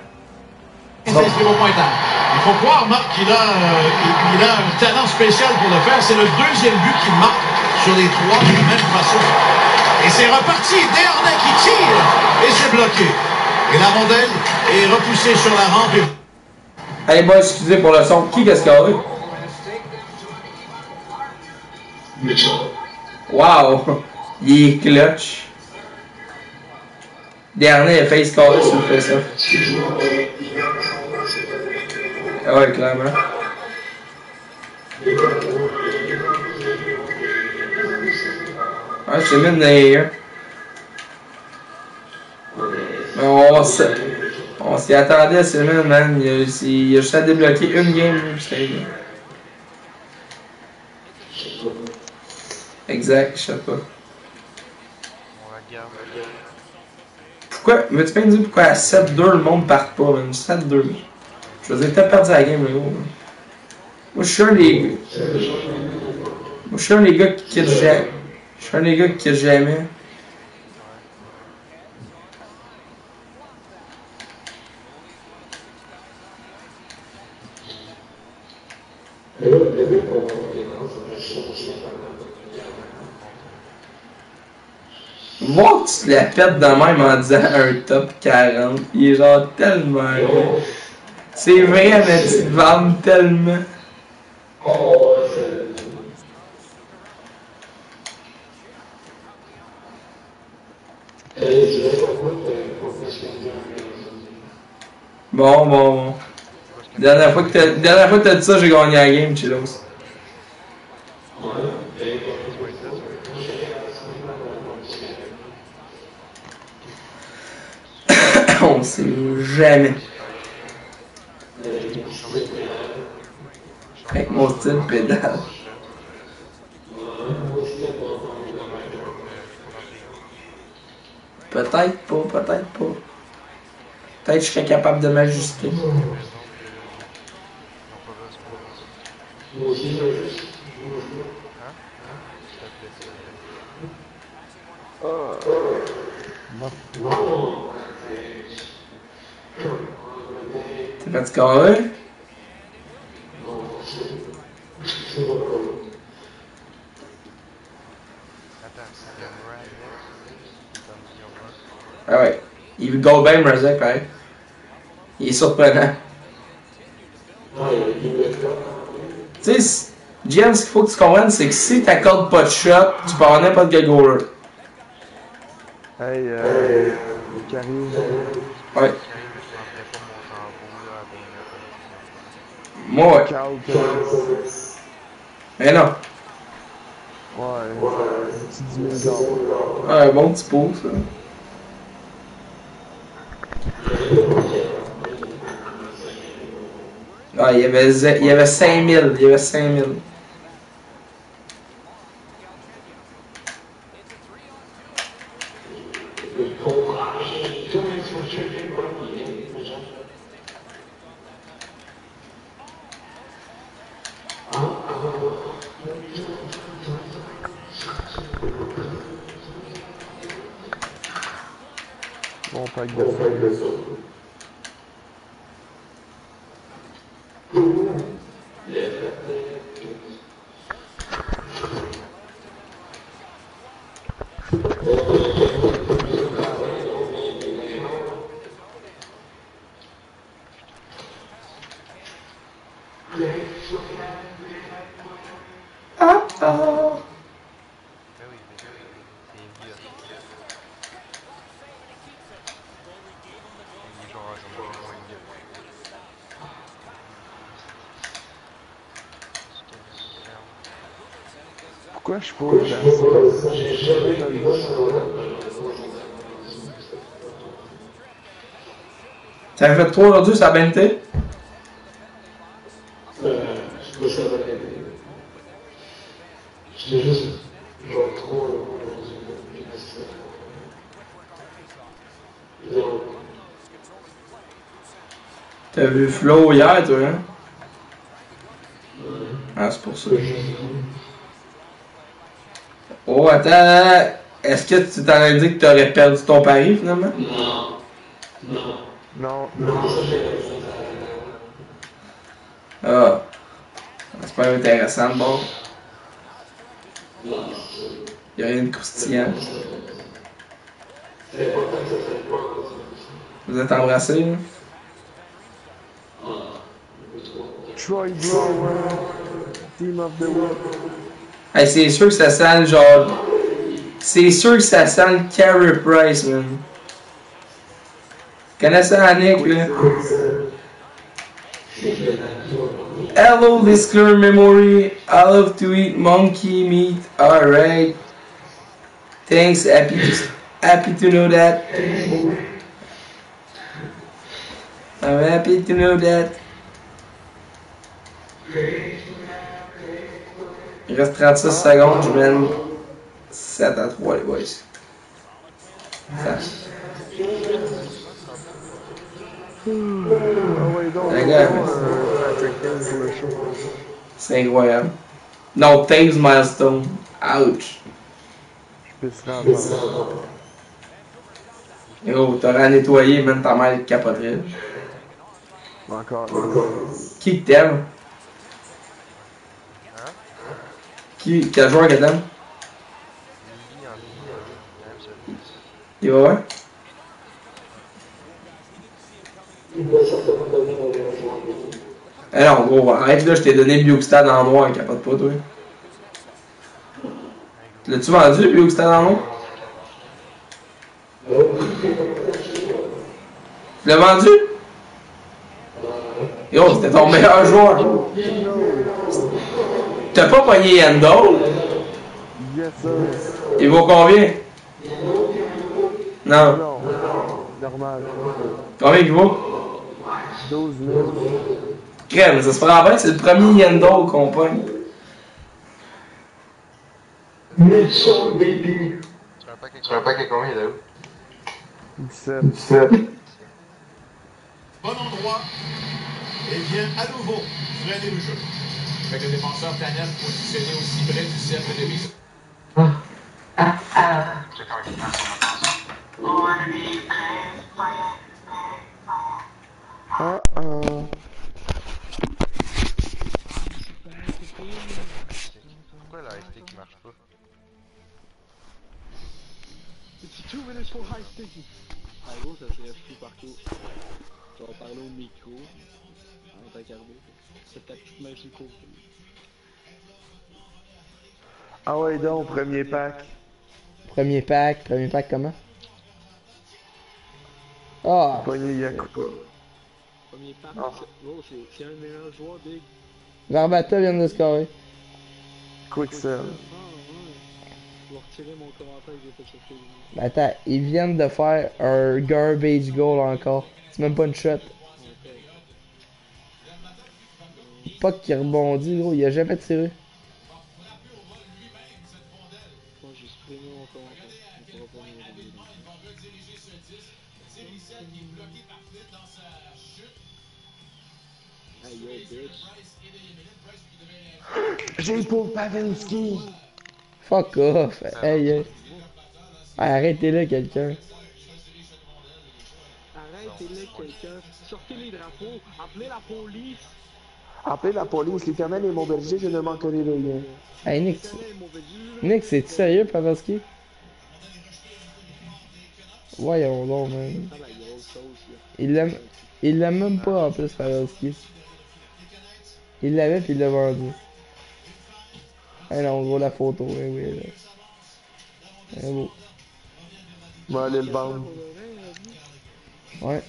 Il s'inscrit au pointage. Il faut croire, Marc, qu'il a un talent spécial pour le faire. C'est le deuxième but qu'il marque sur les trois de la même façon. Et c'est reparti. Desharnais qui tire. Et c'est bloqué. Et la rondelle est repoussée sur la rampe. Allez, boys, excusez pour le son. Qui a scoré? Wow! Il est clutch. Dernier, il a failli se casser si il fait ça. Ouais, clairement. Ouais, c'est même d'ailleurs. On s'y attendait, c'est même, man. Il a juste à débloquer une game, c'était bien. Exact, je sais pas. Pourquoi, veux-tu bien me dire pourquoi à 7-2 le monde part pas, man? 7-2. Je veux dire, t'as perdu la game, là, gros. Moi, je suis un des gars qui quittent jamais. Je suis un des gars qui quittent jamais. Voir que tu te la pètes de même en disant un top 40, il est genre tellement vrai. C'est vrai, mais tu te vantes tellement. Bon. Dernière fois que t'as dit ça, j'ai gagné la game, Chillos. On sait jamais. Avec mon style pédale. Peut-être pas. Peut-être que je serais capable de m'ajuster. T'es pas du carré? Ah ouais. Il go bien, Mrazek, pareil. Il est surprenant. Tu sais, James, ce qu'il faut que tu comprennes, c'est que si t'accordes pas de shot, tu peux avoir n'importe quel goaler. Hey, Karim. Ouais. Moi, ouais. Mais non. Ouais. Petit 10 000 $. Ouais, un bon petit pot, ça. Ah, il y avait 5 000. Il y avait 5 000. Bon pack de ça. Pourquoi je pose là? Ça avait fait 3 aujourd'hui, ça a bien été? J'étais juste genre trop T'as vu Flo hier, toi, hein? Ah, c'est pour ça. Oh, attends, est-ce que tu t'aurais dit que t'aurais perdu ton pari, finalement? Non. Ah. C'est pas intéressant, bon. Y'a rien de croustillant. Vous êtes embrassés, là? Troy Brower, Team of the Week. Hey, c'est sûr que ça sent genre. C'est sûr que ça sent le Carey Price, man. Connais ça, Annick, là? Hello, Disclaimer Memory. I love to eat monkey meat. Alright. Thanks, happy to know that. I'm happy to know that. Il reste 36 secondes, je mène 7-3 les boys. Ça. C'est incroyable. No, Thames milestone. Ouch. Yo, t'aurais à nettoyer, même ta mère capoterait. Encore. Qui t'aime? Quel joueur que t'aimes? Il va ouais? Eh non, gros, arrête là, je t'ai donné Bukestad en noir, capote pas, toi. L'as-tu vendu, le Bukestad en noir? Tu l'as vendu? Yo, c'était ton meilleur joueur. T'as pas pogné Yandol? Yes, sir. Il vaut combien? Non. Non. Normal. Combien il vaut? 12 000. Crème, ça se fera bien, c'est le premier Yandol qu'on pogne. baby. Sur un paquet combien, là? 17. Bon endroit. Et vient à nouveau freiner le jeu. Avec le défenseur Tanel positionné aussi près du cercle de mise. Pourquoi la ST qui marche pas? It's 2 minutes for high sticky. Ah gros, ça serait fou partout. Tu vas parler au micro. En tant qu'arbitre. C'est ta petite main sur le côté. Ah ouais, donc, premier pack. Premier pack comment? Ah! Pogné Yakuba. Premier pack, gros, c'est un des meilleurs joueurs big. Verbata vient de scorer. Quicksell. Je vais retirer mon commentaire que j'ai fait chercher. Attends, ils viennent de faire un garbage goal encore. C'est même pas une shot. Pas qu'il rebondit, gros, il a jamais tiré. Moi, j'ai supprimé mon commentaire. On pourra pas me hey yo, bitch. J'ai pour Pavelski. Fuck off. Hey, hey. Arrêtez-le, quelqu'un. Arrêtez-le, quelqu'un. Sortez les drapeaux. Appelez la police. Appelez la police, l'Éternel est mon berger, je ne manquerai de rien. Hey, Nick, c'est-tu sérieux, Pavelski? Voyons donc, man. Il l'aime même pas, en plus, Pavelski. Il l'avait, puis il l'a vendu. Ah non, gros, la photo, oui, là. C'est beau. On va aller le vendre. Ouais.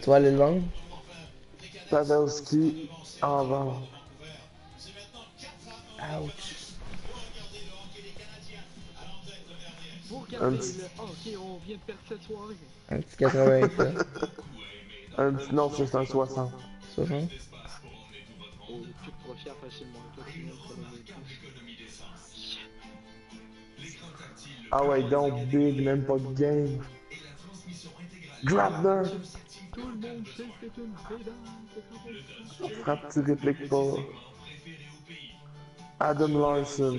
Tu vas aller le vendre? Pavelski en vente. Ouch. Un petit... Ok, on vient de perdre cette soirée. Un petit 80, un petit... Non, c'est un 60. 60? Oh, tu te profites facilement. Toi, tu viens de prendre une touche. Ah ouais, donc big, même pas de game. Grabner. Tout le monde sait que c'est une pédale. Frappe, tu répliques pas. Adam Larson.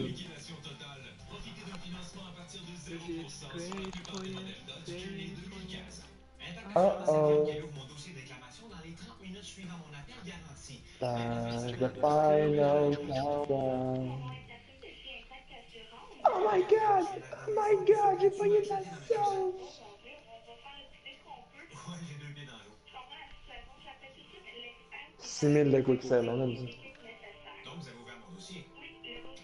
Uh-oh. The final countdown. Oh my god, j'ai pogné de la sauce. 6000 de Quicksell, on a dit. Donc, vous avez ouvert mon dossier. Oui, le dossier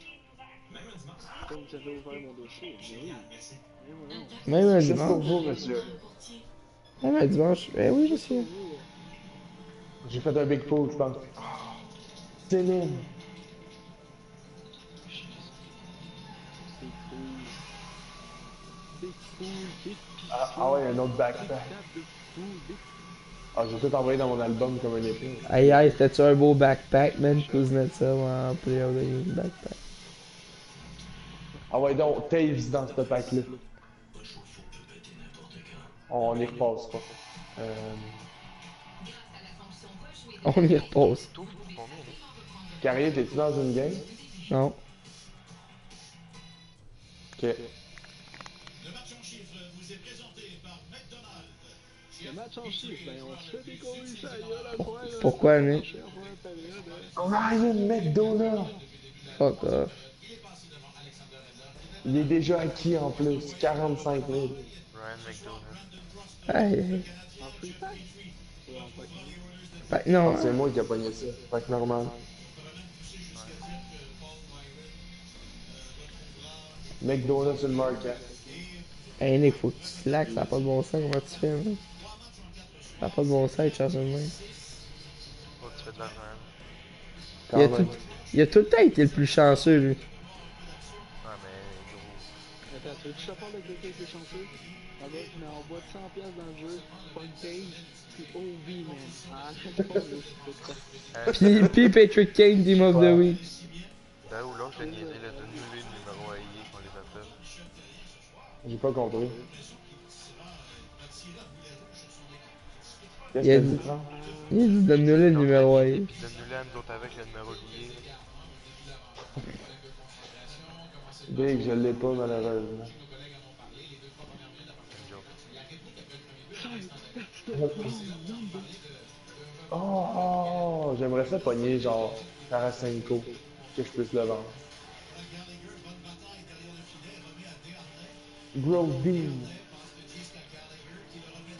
est ouvert. Comme vous avez ouvert mon dossier, oui. Merci. Même un Juste pour dimanche. vous, monsieur. Même un dimanche. Eh oui, monsieur. J'ai fait un big pull, je pense. Céline. Ah ouais, un autre backpack. Ah, je vais tout envoyer dans mon album comme un épée. Aïe aïe, c'était-tu un beau backpack, man? Kuznetsov en Player of the Game backpack. Ah ouais, donc, Taves dans ce pack-là. On y repassera. On y repose. Carrier, t'es-tu dans une game? Non. Ok. Le match en chiffre, ben on se fait décoller ça gueule à soir. Pourquoi, Nick? Ryan McDonough! Fuck off. Il est déjà acquis en plus, 45 000. Ryan McDonough. Aïe aïe. En free pack? Ou en pack? Fait que non. Ah, c'est moi qui a pogné ça. Fait que normal. McDonough sur le market. Hey Nick, faut que tu slacks, ça n'a pas de bon sens, comment tu fais, man? Ça n'a pas de bon sens, il chasse une main. Oh, tu fais de l'argent. Il a tout le temps été le plus chanceux, lui. Ouais, mais gros. Attends, tu veux que je te parle de quelqu'un qui est chanceux? Ah ben, je mets en bois de 100$ dans le jeu, pas une page, puis OV, man. Arrête pas, Puis Patrick Kane, Team of the Week. Là où l'autre a niaisé le donner le numéro AIE qu'on les appelle. J'ai pas compris. Il a dit, donne-nous le numéro A. Donne-nous-le à nous autres avec le numéro lié. Big, je l'ai pas malheureusement. Oh, j'aimerais ça pogner genre Tarasenko, que je puisse le vendre. Grove Dean.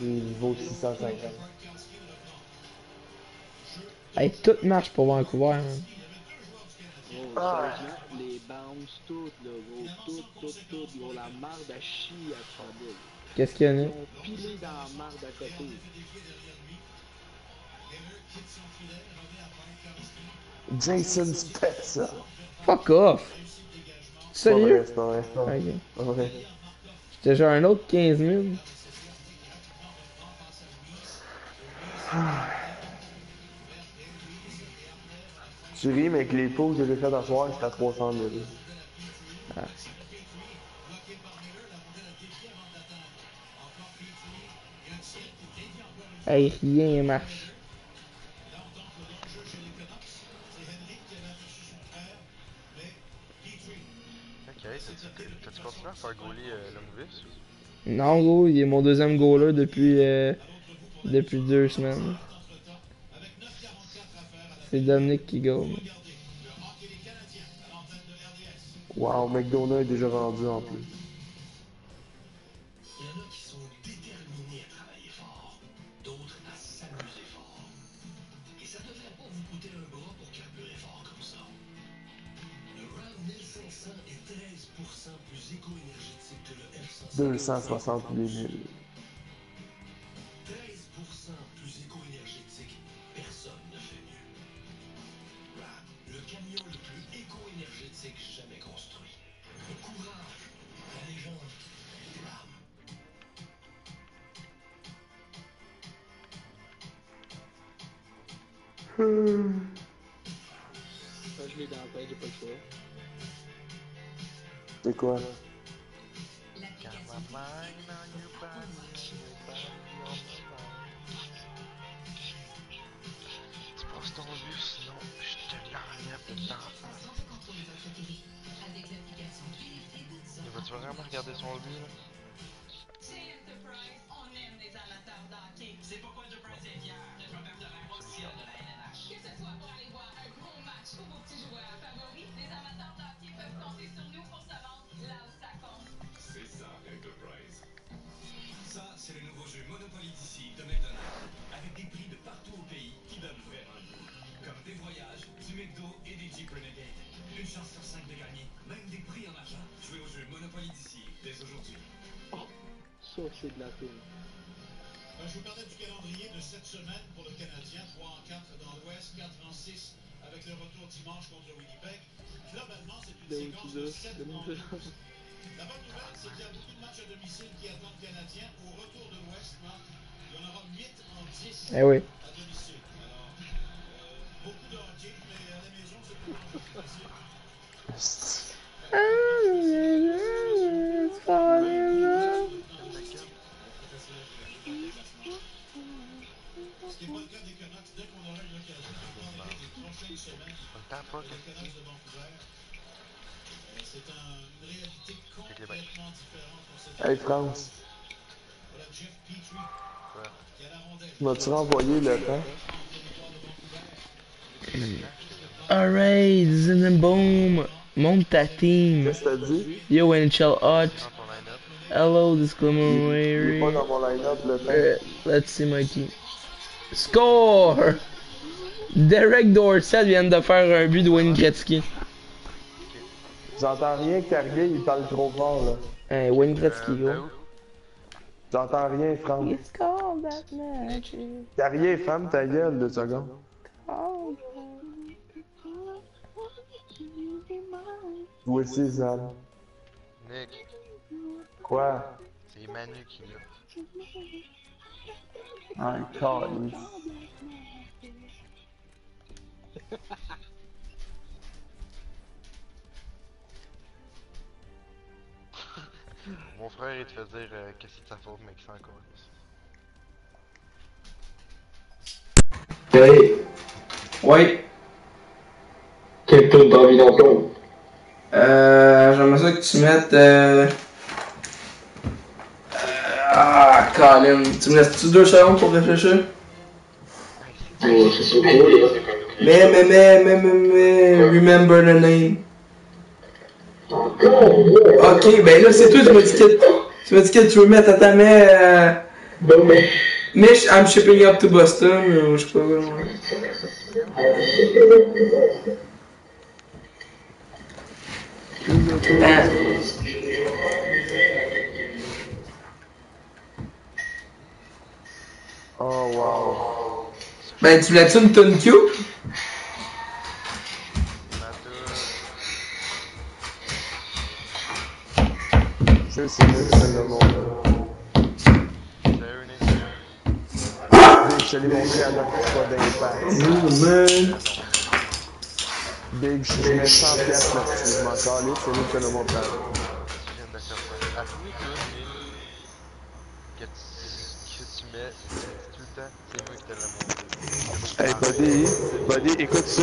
Il vaut 650. Hey, tout marche pour Vancouver, man. Gros, sérieusement, les bounces toutes, là, gros, toutes, gros, la marde à chier à Trumbull. Qu'est-ce qu'il y a, Nick? Ils ont pilé dans la marde à côté. Jason Spezza. Fuck off! Sérieux? C'est pas vrai, c'est pas vrai. Ok. Ouais. J'étais genre un autre 15 000. Tu ris, mais avec les pots que j'ai fait dans ce soir, j'étais à 300 000. Ah. Hey, rien marche. Ok, t'as-tu continué à faire goaler Longvis? Non, gros, il est mon deuxième goaler depuis 2 semaines. C'est Dominic qui goal. Wow, McDonough est déjà vendu en plus. « 262 000. Je l'ai dans la tête, j'ai pas le choix. C'est quoi? Tu passes ton vue, sinon je te l'enlève de temps. Il va-tu vraiment regarder son vue là? C'est pourquoi Enterprise est fier de faire officiel de la LNH. Que ce soit pour aller voir un gros match ou vos petits joueurs favoris, les amateurs d'hockey peuvent compter sur nous pour se rendre là où ça compte. C'est ça, Enterprise. Ça, c'est le nouveau jeu Monopoly d'ici de McDonald's. Avec des prix de partout au pays qui donnent vraiment le goût. Comme des voyages, du McDo et des Jeep Renegade. Une chance sur de gagner, même des prix en argent. Jouez au jeu Monopoly d'ici, dès aujourd'hui. Ça, c'est de la tour. Je vous parlais du calendrier de cette semaine pour le Canadien. 3 en 4 dans l'Ouest, 4 en 6 avec le retour dimanche contre Winnipeg. Globalement, c'est une séquence de 7 en 12. La bonne nouvelle, c'est qu'il y a beaucoup de matchs à domicile qui attendent le Canadien. Au retour de l'Ouest, Marc, il y en aura 8 en 10 Eh oui. à domicile. Alors, beaucoup de hockey, mais à la maison, c'est pas toujours facile. Ce qui n'est pas le cas des Canucks. Dès qu'on aura une occasion de parler des prochaines semaines des Canucks de Vancouver, c'est une réalité complètement différente pour cette Hey France, Voilà Jeff Petrie qui a la rondelle. m'as-tu renvoyé le temps? Alright, Zinenbaum, monte ta team. Qu'est-ce que t'as dit? Yo, NHL Hot. Hello, Il disclaimer. est pas dans mon line-up le temps. Let's see my team. Score! Derek Dorsett vient de faire un but de Wayne Gretzky. J'entends rien que Carrier, il parle trop fort là. Hein, Wayne Gretzky, gros. J'entends rien, France. It's called that magic. Carrier, ferme ta gueule 2 secondes. Voici Zan. Nick, Quoi? c'est Manu qui l'a. Ah, calice. Mon frère, il te fait dire que c'est de sa faute, mais qu'il s'en calisse. Hey. Ouais. Quel tour d'envie d'entendre? J'aimerais ça que tu mettes. Ah, Colin. Tu me laisses-tu 2 secondes pour réfléchir? Oh, c'est so cool, là. Mais, remember the name. Ok, ben là, c'est tout, tu m'as dit que tu veux mettre à ta main. Non, mais. Mish, I'm shipping up to Boston, ou je sais pas vraiment. Oh wow. Ben, tu voulais-tu une tune Q? C'est le monde. Je te l'ai montré à notre pas d'impact. Oh man. Big, je mets 100 piastres là-dessus, je m'en calais, c'est lui qui a mon plan. Tu mets tout le temps, c'est moi qui te l'ai montré. Hey buddy, écoute ça.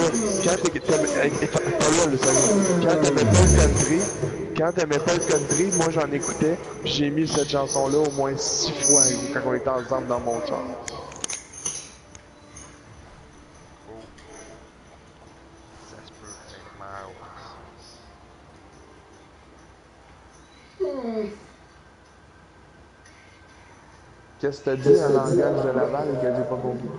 Quand t'aimais pas le country, moi j'en écoutais, pis j'ai mis cette chanson-là au moins 6 fois quand on était ensemble dans mon char. Ça se peut, c'est marrant. Qu'est-ce que t'as dit en langage de Laval que j'ai pas compris?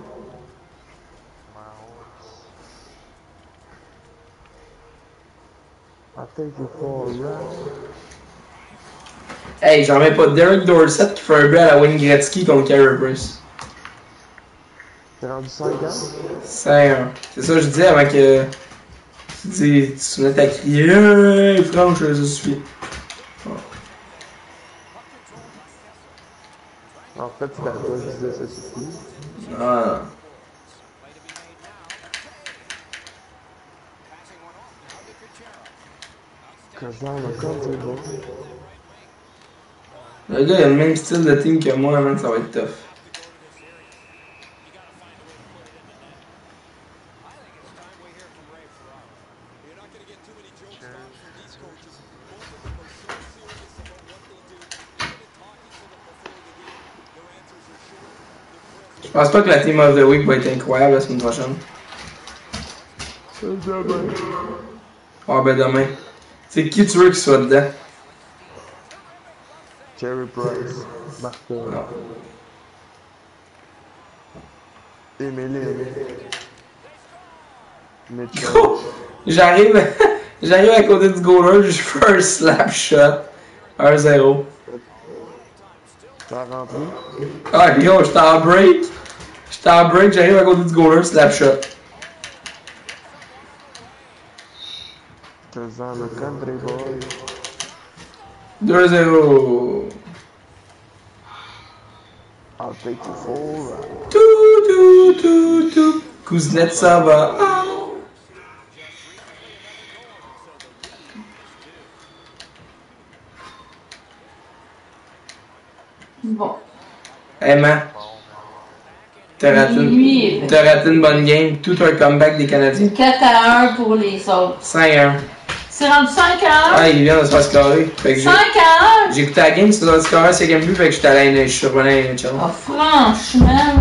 I think you for a ride. Hey, j'en mets pas Derek Dorsett qui fait un but à la Wayne Gretzky contre Carey Price. T'es rendu 5 ans? 5 ans. C'est ça que je disais avant que tu te mettes à crier. Hey, Franck, ça suffit. En fait, c'était à toi que je disais ça suffit. Ah. Cause dans le compte, c'est bon. Le gars, il a le même style de team que moi, man, ça va être tough. Je pense pas que la Team of the Week va être incroyable la semaine prochaine. C'est demain. Ah ben demain. C'est qui tu veux qu'il soit dedans? Carey Price. Martin. Emily. Mitchell. J'arrive J'arrive à côté du goaler, je fais un slap shot. 1-0. T'as rempli? Ah, yo, j'étais en break. J'arrive à côté du goaler, slap shot. Cause I'm a country boy. 2-0. I'll take you for a ride. Tout. Kuznetsova. Ah. Bon. Hey man. T'as raté une bonne game. Tout un comeback des Canadiens. 4-1 pour les autres. 5-1. C'est rendu 5-1? Ah, il vient de se faire scorer. 5-1? J'ai écouté la game, c'est dans le score, c'est game but, fait que j'étais allé à je suis revenu à NHL. Ah, franchement, là.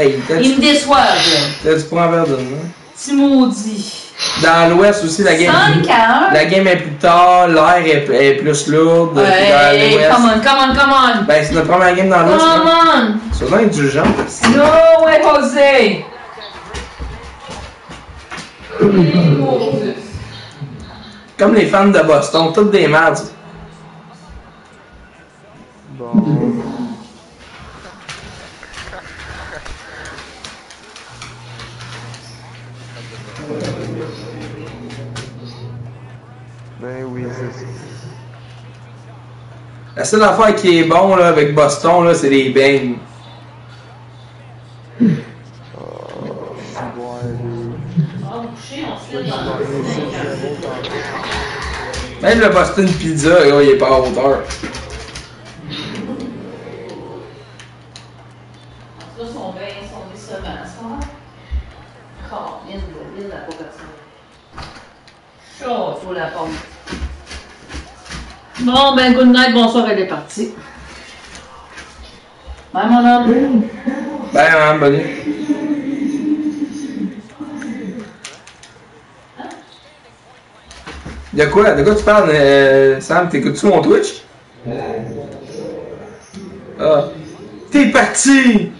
Hey, ils me déçoivent, là. T'as du point à perdre, hein? Petit maudit. Dans l'Ouest aussi, la game. 5-1? La game est plus tard, l'air est plus lourde. Hey, come on. Ben, c'est notre première game dans l'Ouest. Come on. Sois donc indulgent. No way, José. Comme les fans de Boston, toutes des merdes. Bon. Ben oui, c'est ça. La seule affaire qui est bon là, avec Boston, là, c'est les bangs. Même le Boston Pizza, là, il est pas à hauteur. Ça, sont décevants, ça. Caroline, de la population. Chaud, faut la pomme. Bon, ben, good night, bonsoir, elle est partie. Bye, mon homme. Ben, bonne nuit. De quoi tu parles, Sam? T'écoutes-tu mon Twitch? Ah. T'es parti!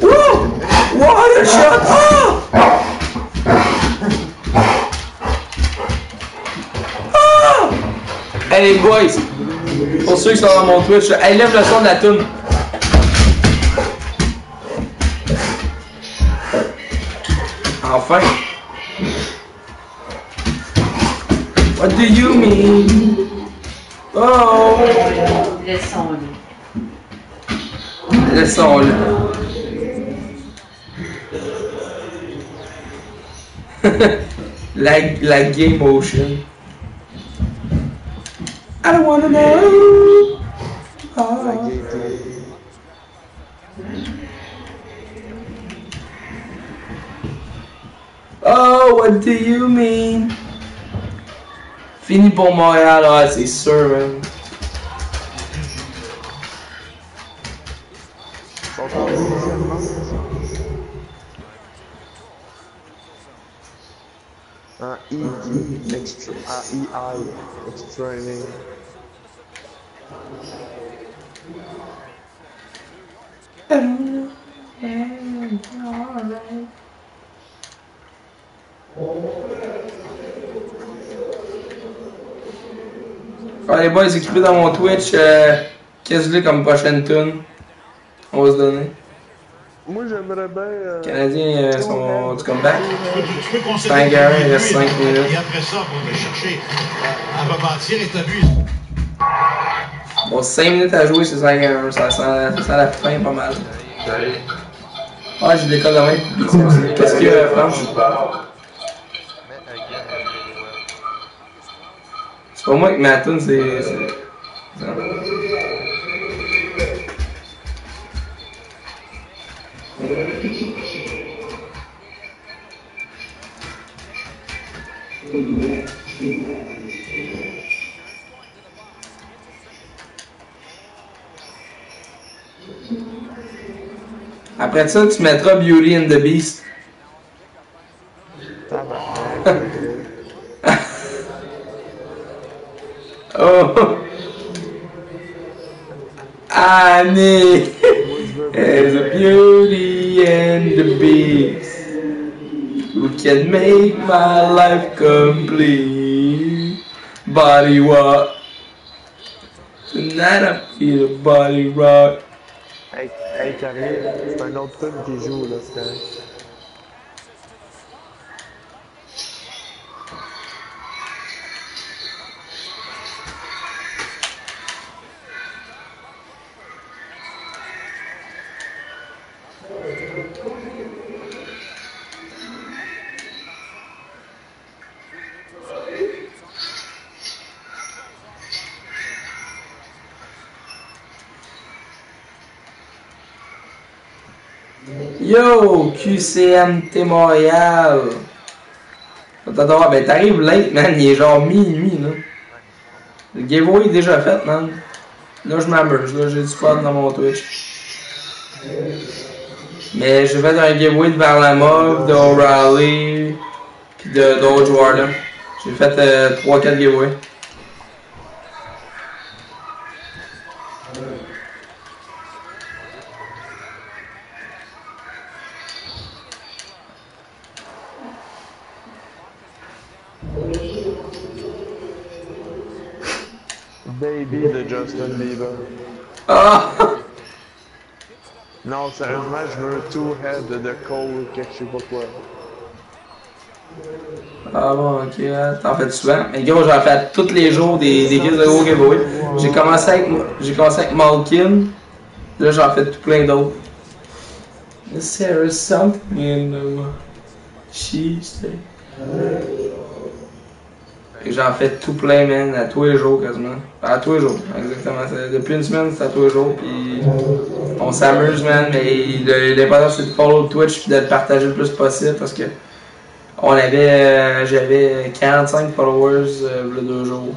Wouh! What a shot! Ah! Ah! Hey les boys! Pour ceux qui sont dans mon Twitch, hey, lève le son de la toune. Enfin. What do you mean? Oh! Laissons-le. la game motion. I don't wanna know. Oh. Oh, what do you mean? Fini pour Montréal, ouais, c'est sûr, man. Un ED, extra, EI, extra inning. Alright. Les boys, écrivez dans mon Twitch qu'est-ce que vous voulez comme prochaine tune. On va se donner. Moi j'aimerais bien. Canadiens sont du comeback. Tu peux concéder 5 heures, il reste 5 minutes. Et après ça, pour me chercher à rebâtir et t'abuses. Bon, 5 minutes à jouer, c'est 5-1. Ça sent la fin pas mal. Ah, j'ai des codes de main. Qu'est-ce qu'il y a, Franck? C'est pas moi qui ma tune, c'est... Après ça, tu mettras Beauty and the Beast. Oh! Annie! There's a beauty and the beast who can make my life complete. Body rock. Tonight I feel a body rock. Hey, Karim, c'est un autre film qui joue, là, c'est correct. Yo, QCMT Montréal. Attends, ben t'arrives late, man. Il est genre minuit, là. Le giveaway est déjà fait, man. Là, je m'amuse, là. J'ai du fun dans mon Twitch. Mais j'ai fait un giveaway de Varlamov, de O'Reilly, pis d'autres joueurs, là. J'ai fait 3-4 giveaways. Baby de Justin Bieber. Ah! Non, sérieusement, je veux Two Head de Cole, quelque je sais pas quoi. Ah bon, ok, t'en fais souvent. Mais gros, j'en fais tous les jours des guises de gros giveaway. J'ai commencé avec Malkin. Là, j'en fais tout plein d'autres. Is there something in the cheese? Et j'en fais tout plein, man, à tous les jours quasiment. À tous les jours, exactement. Depuis une semaine, c'est à tous les jours. Puis on s'amuse, man. Mais l'important, c'est de follow Twitch puis de le partager le plus possible parce que j'avais 45 followers il y a 2 jours.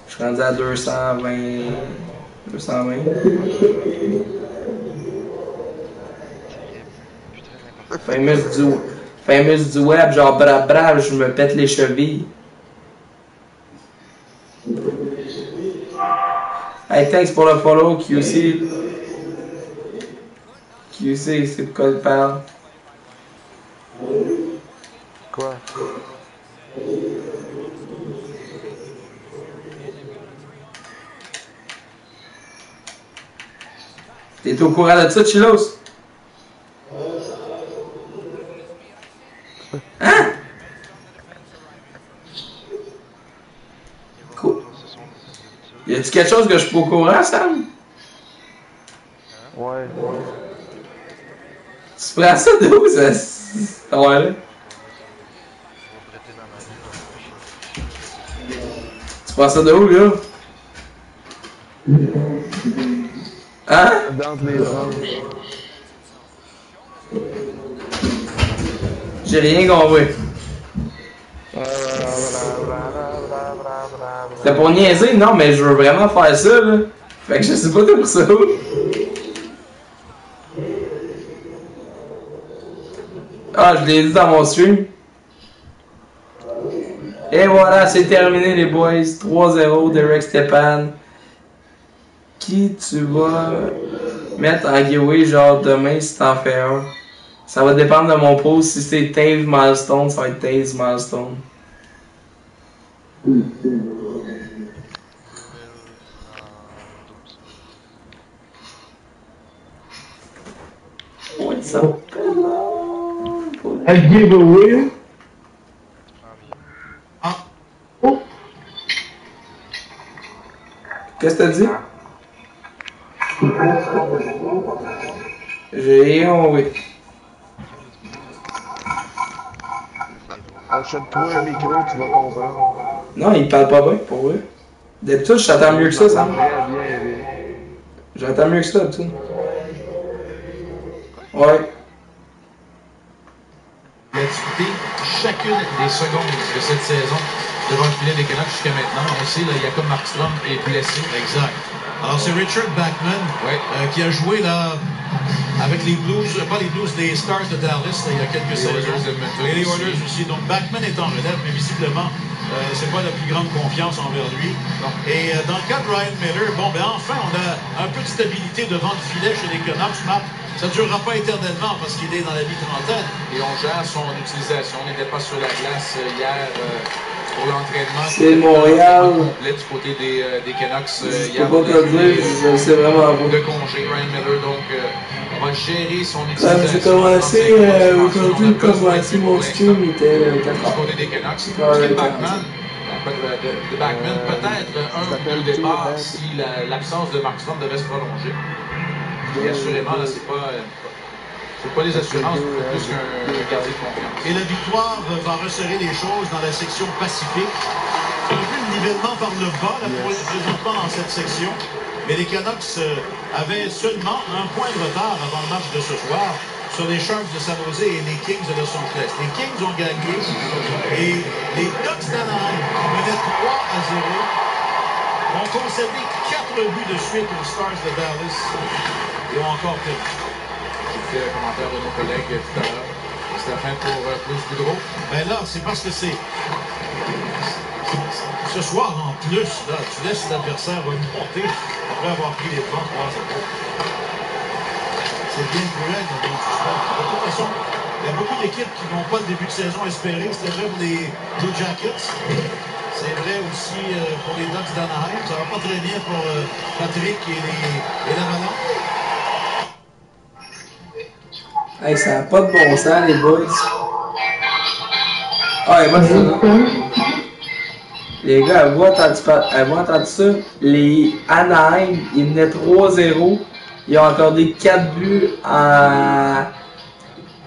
Je suis rendu à 220. Famous du web, genre brave, je me pète les chevilles. Hey, thanks pour le follow, QC. QC, c'est de quoi tu parles? Quoi? T'es au courant de ça, Chilos? Hein? Cool. Y a-tu quelque chose que je suis pas au courant, Sam? Ouais. Tu prends ça d'où, ça? Ouais, là? Tu prends ça de où, là? Hein? Dans les branches. J'ai rien compris. C'était pour niaiser? Non, mais je veux vraiment faire ça, là. Fait que je sais pas d'où ça. Ah, je l'ai dit dans mon stream. Et voilà, c'est terminé, les boys. 3-0, Derek Stepan. Qui tu vas mettre en giveaway, genre demain, si t'en fais un? Ça va dépendre de mon post. Si c'est Tave Milestone, ça va être Tave Milestone. What's up? A giveaway? Oh. Qu'est-ce que t'as dit? J'ai rien compris. Achète-toi un micro, tu vas comprendre. Non, il parle pas bien, pour vrai. D'habitude, j'entends mieux que ça, Sam. Bien. J'entends mieux que ça, d'habitude. Ouais. Il a disputé chacune des secondes de cette saison devant le filet des Canucks jusqu'à maintenant. On sait, là, Jacob Markstrom est blessé. Exact. Alors, c'est Richard Backman qui a joué là avec les Blues, pas les Blues, les Stars de Dallas là, il y a quelques saisons. Et les Oilers aussi. Donc, Backman est en relève, mais visiblement, c'est pas la plus grande confiance envers lui. Et dans le cas de Ryan Miller, bon, ben enfin, on a un peu de stabilité devant le filet chez les Canucks. Ça ne durera pas éternellement parce qu'il est dans la mi-trentaine. Et on gère son utilisation. On n'était pas sur la glace hier pour l'entraînement. C'est Montréal. Complet du côté des Canucks Je hier. peux pas te le dire, je sais vraiment pas. De congé, Ryan Miller, donc on va gérer son Quand utilisation. j'ai commencé aujourd'hui, comme voici mon stream, il était 4 heures. Du côté des Canucks. De Backman, peut-être un ou deux départs si l'absence de Markstrom devait se prolonger. Et assurément, là, c'est pas les assurances plus qu'un gardien de confiance. Et la victoire va resserrer les choses dans la section Pacifique. C'est un peu le nivellement par le bas, là, présentement dans cette section. Mais les Canucks avaient seulement un point de retard avant le match de ce soir sur les Sharks de San Jose et les Kings de Los Angeles. Les Kings ont gagné et les Ducks d'Anaheim menaient 3-0, ont concédé 4 buts de suite aux Stars de Dallas et ont encore perdu. J'ai fait le commentaire de nos collègues tout à l'heure. C'est la fin pour Bruce Boudreau. Ben là, c'est parce que c'est... Ce soir, en plus, là, tu laisses l'adversaire remonter après avoir pris les devants 3-0. C'est bien cruel dans le monde du sport. De toute façon, il y a beaucoup d'équipes qui n'ont pas le début de saison espéré. C'était vrai pour les Blue Jackets. C'est vrai aussi pour les Ducks d'Anaheim. Ça va pas très bien pour Patrick et l'Avalanche. Hey, ça n'a pas de bon sens, les boys. Ah, et moi, les gars, avez-vous entendu ça? Les Anaheim, ils menaient 3-0. Ils ont accordé 4 buts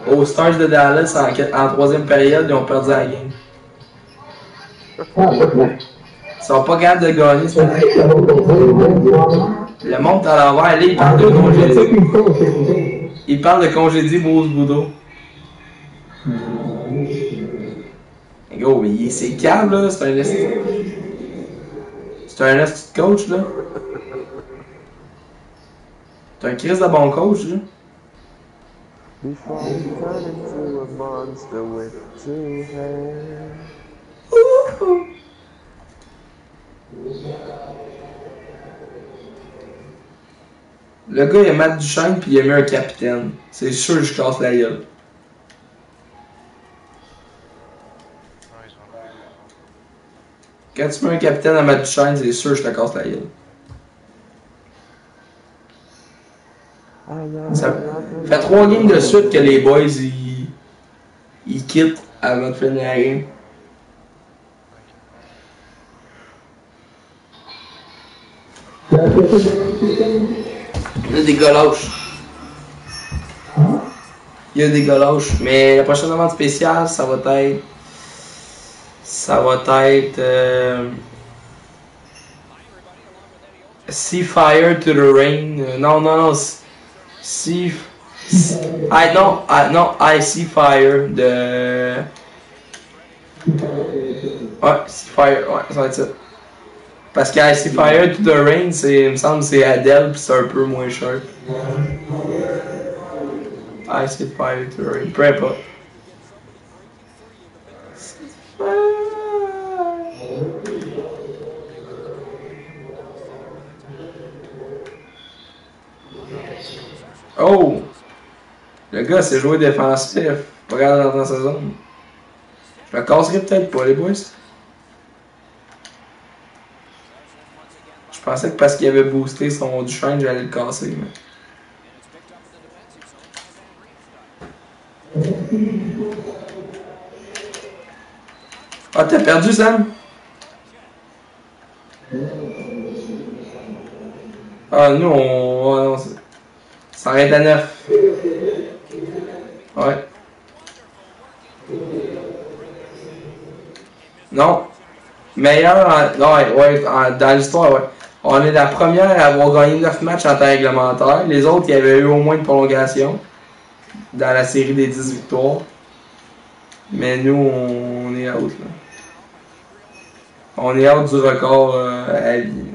aux Stars de Dallas en troisième période. Ils ont perdu la game. Ils sont pas capables de gagner. Le monde est à l'envers. Là, il parle de congédier. Il parle de congédier Bruce Boudreau. Gros, c'est calme, là. C'est un esti de coach, là. C'est un Chris de bon coach, là. Le gars, il a Matt Duchesne puis il a mis un capitaine. C'est sûr que je casse la gueule. Quand tu mets un capitaine à Matt Duchesne, c'est sûr que je te casse la gueule. Ça fait 3 games de suite que les boys ils quittent avant de finir la game. Il y a des gars lâches. Il y a des gars lâches. Mais la prochaine demande spéciale, ça va être. Sea Fire to the Rain. Non. I See Fire de. Ouais, Sea Fire, ouais, ça va être ça. Parce que I See Fire to the Rain, il me semble que c'est Adele, pis c'est un peu moins cher. I See Fire to the Rain, peu importe. Oh! Le gars s'est joué défensif. Pas grave dans sa zone. Je le casserai peut-être pas, les boys. Je pensais que parce qu'il avait boosté son Duchesne, j'allais le casser. Mais... Ah, t'as perdu, Sam? Ah, nous, on... Ça arrête à 9. Ouais. Non. Meilleur dans l'histoire, ouais. On est la première à avoir gagné 9 matchs en temps réglementaire. Les autres, il y avait eu au moins une prolongation dans la série des 10 victoires. Mais nous, on est out, là. On est out du record à vie.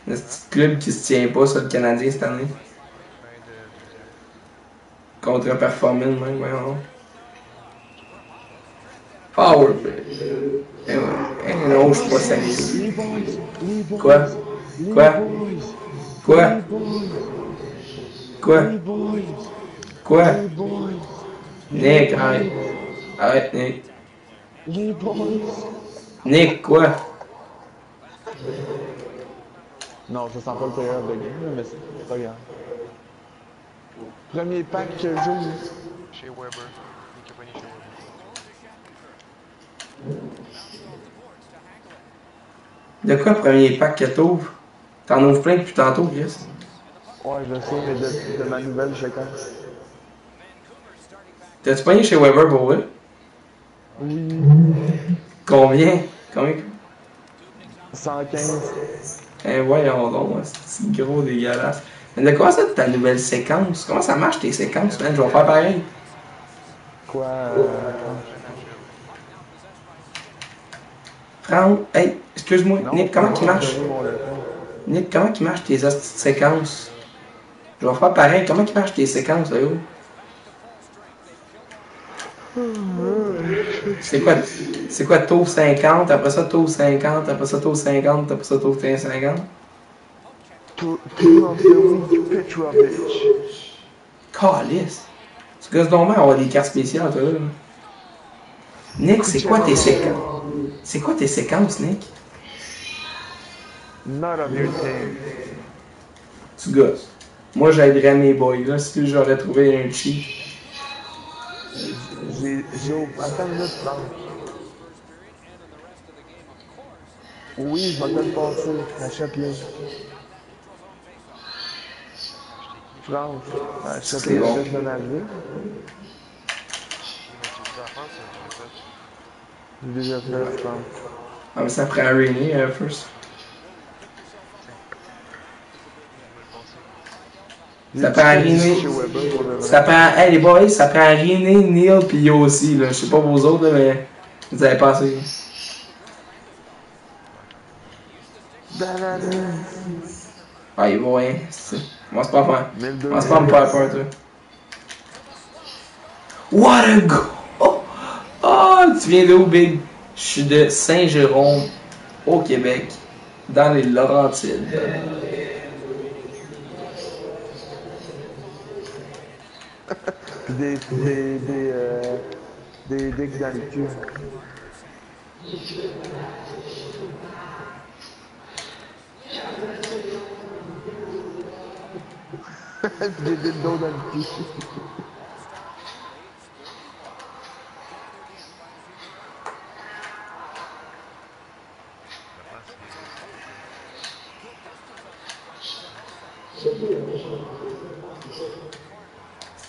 Le petit club qui se tient pas sur le Canadien cette année. contre-performer de même, voyons. Power non, je suis pas sérieux. Quoi? Quoi? Quoi? Quoi? Quoi? Nick, arrête. Arrête, Nick. Nick, quoi? Non, ça sent pas le player of the game, mais c'est pas grave. Premier pack que j'ouvre. Chez Weber. Nick a pogné chez Weber. De quoi, premier pack que t'ouvres? T'en ouvres plein depuis tantôt, Chris? Ouais, je sais, mais de ma nouvelle séquence. T'as-tu pogné chez Weber pour vrai? Oui. Combien? Combien? 115. Eh voyons donc, c'est gros dégueulasse. Mais de quoi ça, ta nouvelle séquence? Comment ça marche tes séquences, man? Je vais faire pareil. Quoi? Franck, hey, excuse-moi, Nick, comment tu marches? Nick, comment tu marches tes séquences? Je vais faire pareil, comment tu marches tes séquences, là, yo? C'est quoi tour 50, après ça tour 50, après ça tour 50, après ça tour 50? Tour of the week, Petrovich. Calice! Tu gosses donc bien avoir des cartes spéciales, toi, là. Nick, c'est quoi tes séquences? C'est quoi tes séquences, Nick? Not of your team. Tu gosses. Moi, j'aiderais mes boys, là, si j'aurais trouvé un cheat. Attends une minute, Franck. Oui, je vais te le passer. Achète-le. Franck, achète-le juste de navire. J'ai déjà fait, Franck. Ah, mais ça prend un Rainy, first. Ça prend Rainy. Ça prend. Hey les boys, ça prend Rainy, Neil pis Yo aussi, là. Je sais pas vos autres, là, mais. Vous avez passé. Ah, il vaut rien. Commence pas à faire. Commence pas à me faire peur, toi. What a go! Oh, tu viens d'où, Big? Je suis de Saint-Jérôme, au Québec, dans les Laurentides. Des dicks dans le cul. Des dildos dans le cul.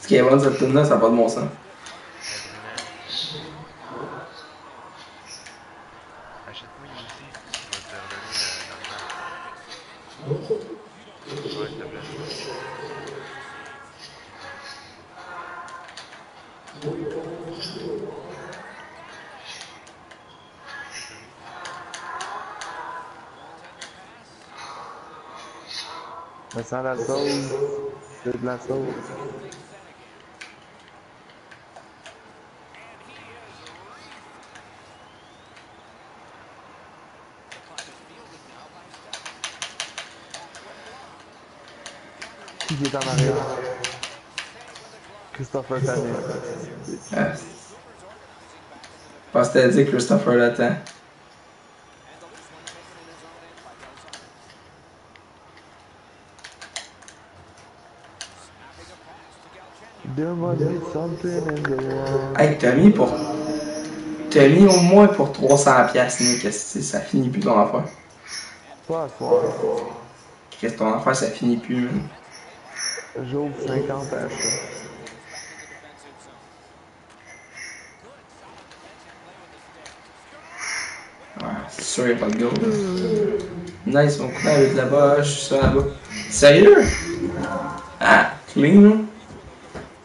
Ce qui est bon, cette tune-là, ça n'a pas de bon sens. Achète-moi aussi. Je vais te redonner l'argent. Ouais, s'il te plaît. Ça sent la sauce. C'est de la sauce. Qui est en arrière? Christopher Tanner. Ah. Je pense que t'as dit Christopher Latin. There must be something in the world. Hey, t'as mis au moins pour 300$, Nick. Qu'est-ce que ça finit plus ton affaire? Pas à soir. Qu'est-ce que ton affaire, ça finit plus, man? J'ouvre 50 à ça. Ouais, c'est sûr, y'a pas de goal. Nice, mon coupé avec là-bas, je suis ça là-bas. Sérieux? Ah, clean, là.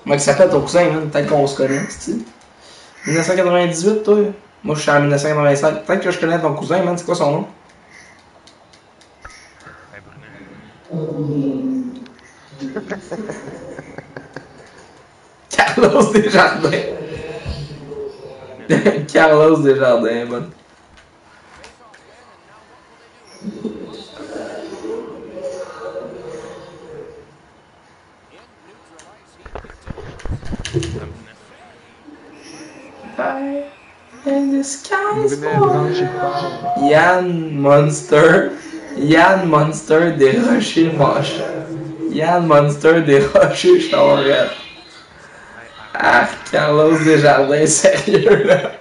Comment il s'appelle ton cousin, man? Peut-être qu'on se connaît, tu sais. 1998, toi? Moi, je suis en 1985. Peut-être que je connais ton cousin, man. C'est quoi son nom? Carlos Desjardins. Carlos Desjardins, bon. And the sky's Yann Monster des Rochers Moches. Yann Monster des Rochers Charette. Ah, Carlos Desjardins, sérieux là.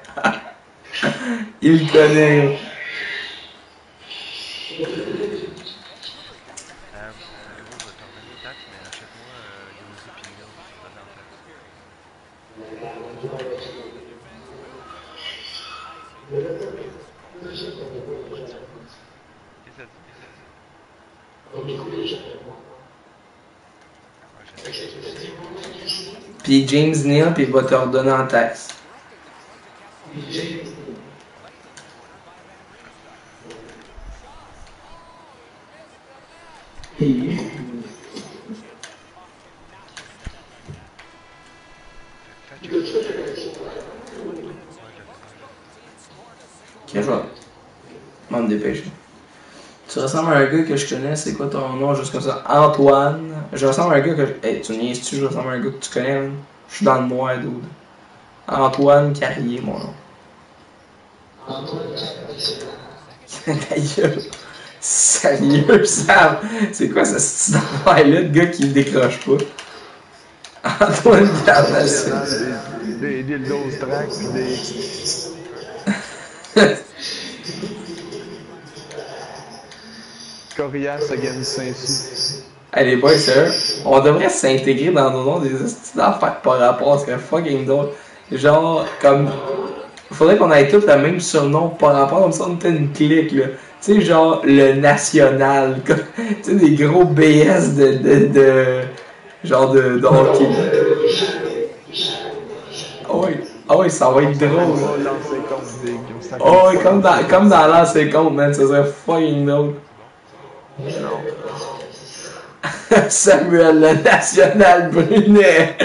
Il le connaît. Puis James Neal, puis il va te redonner en taxe. Ok, je vais m'en dépêcher. Tu ressembles à un gars que je connais, c'est quoi ton nom, juste comme ça? Antoine. Je ressemble à un gars que. Hey, tu niaises-tu, je ressemble à un gars que tu connais, hein? Je suis dans le noir, dude. Antoine Carrier, mon nom. Antoine Carrier. Ta gueule. Sérieux, Sam? C'est quoi ce style d'affaire-là, de gars qui me décroche pas? Antoine Carrier. Des dildos tracks, des. Coriace against Saint-Sou. Hey les boys, sérieux, on devrait s'intégrer dans nos noms des styles d'affaires par rapport, c'est fucking drôle. Genre, comme. Faudrait qu'on ait tous le même surnom par rapport, comme ça on était une clique là. Tu sais, genre le national, tu sais, des gros BS genre de hockey. Ah ouais, ça va être drôle. Oh ouais, comme dans l'ancien compte, man, ça serait fucking drôle. Samuel le National Brunet.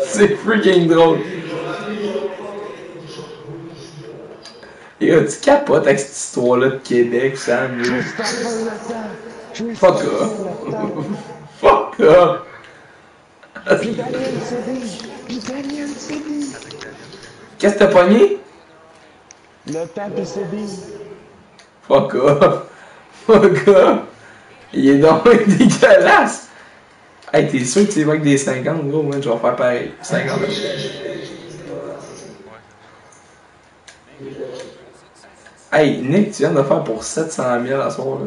C'est freaking drôle. Yo, tu capotes avec cette histoire-là de Québec, Sam. Fuck off. Fuck off. Qu'est-ce que t'as pogné? Le tape CD. Fuck off. Fuck off. Il est donc dégueulasse. Hey, t'es sûr que tu vas avec des 50, gros, man? Je vais faire pareil. 50. Hey, Nick, tu viens de faire pour 700 000 à soir, là.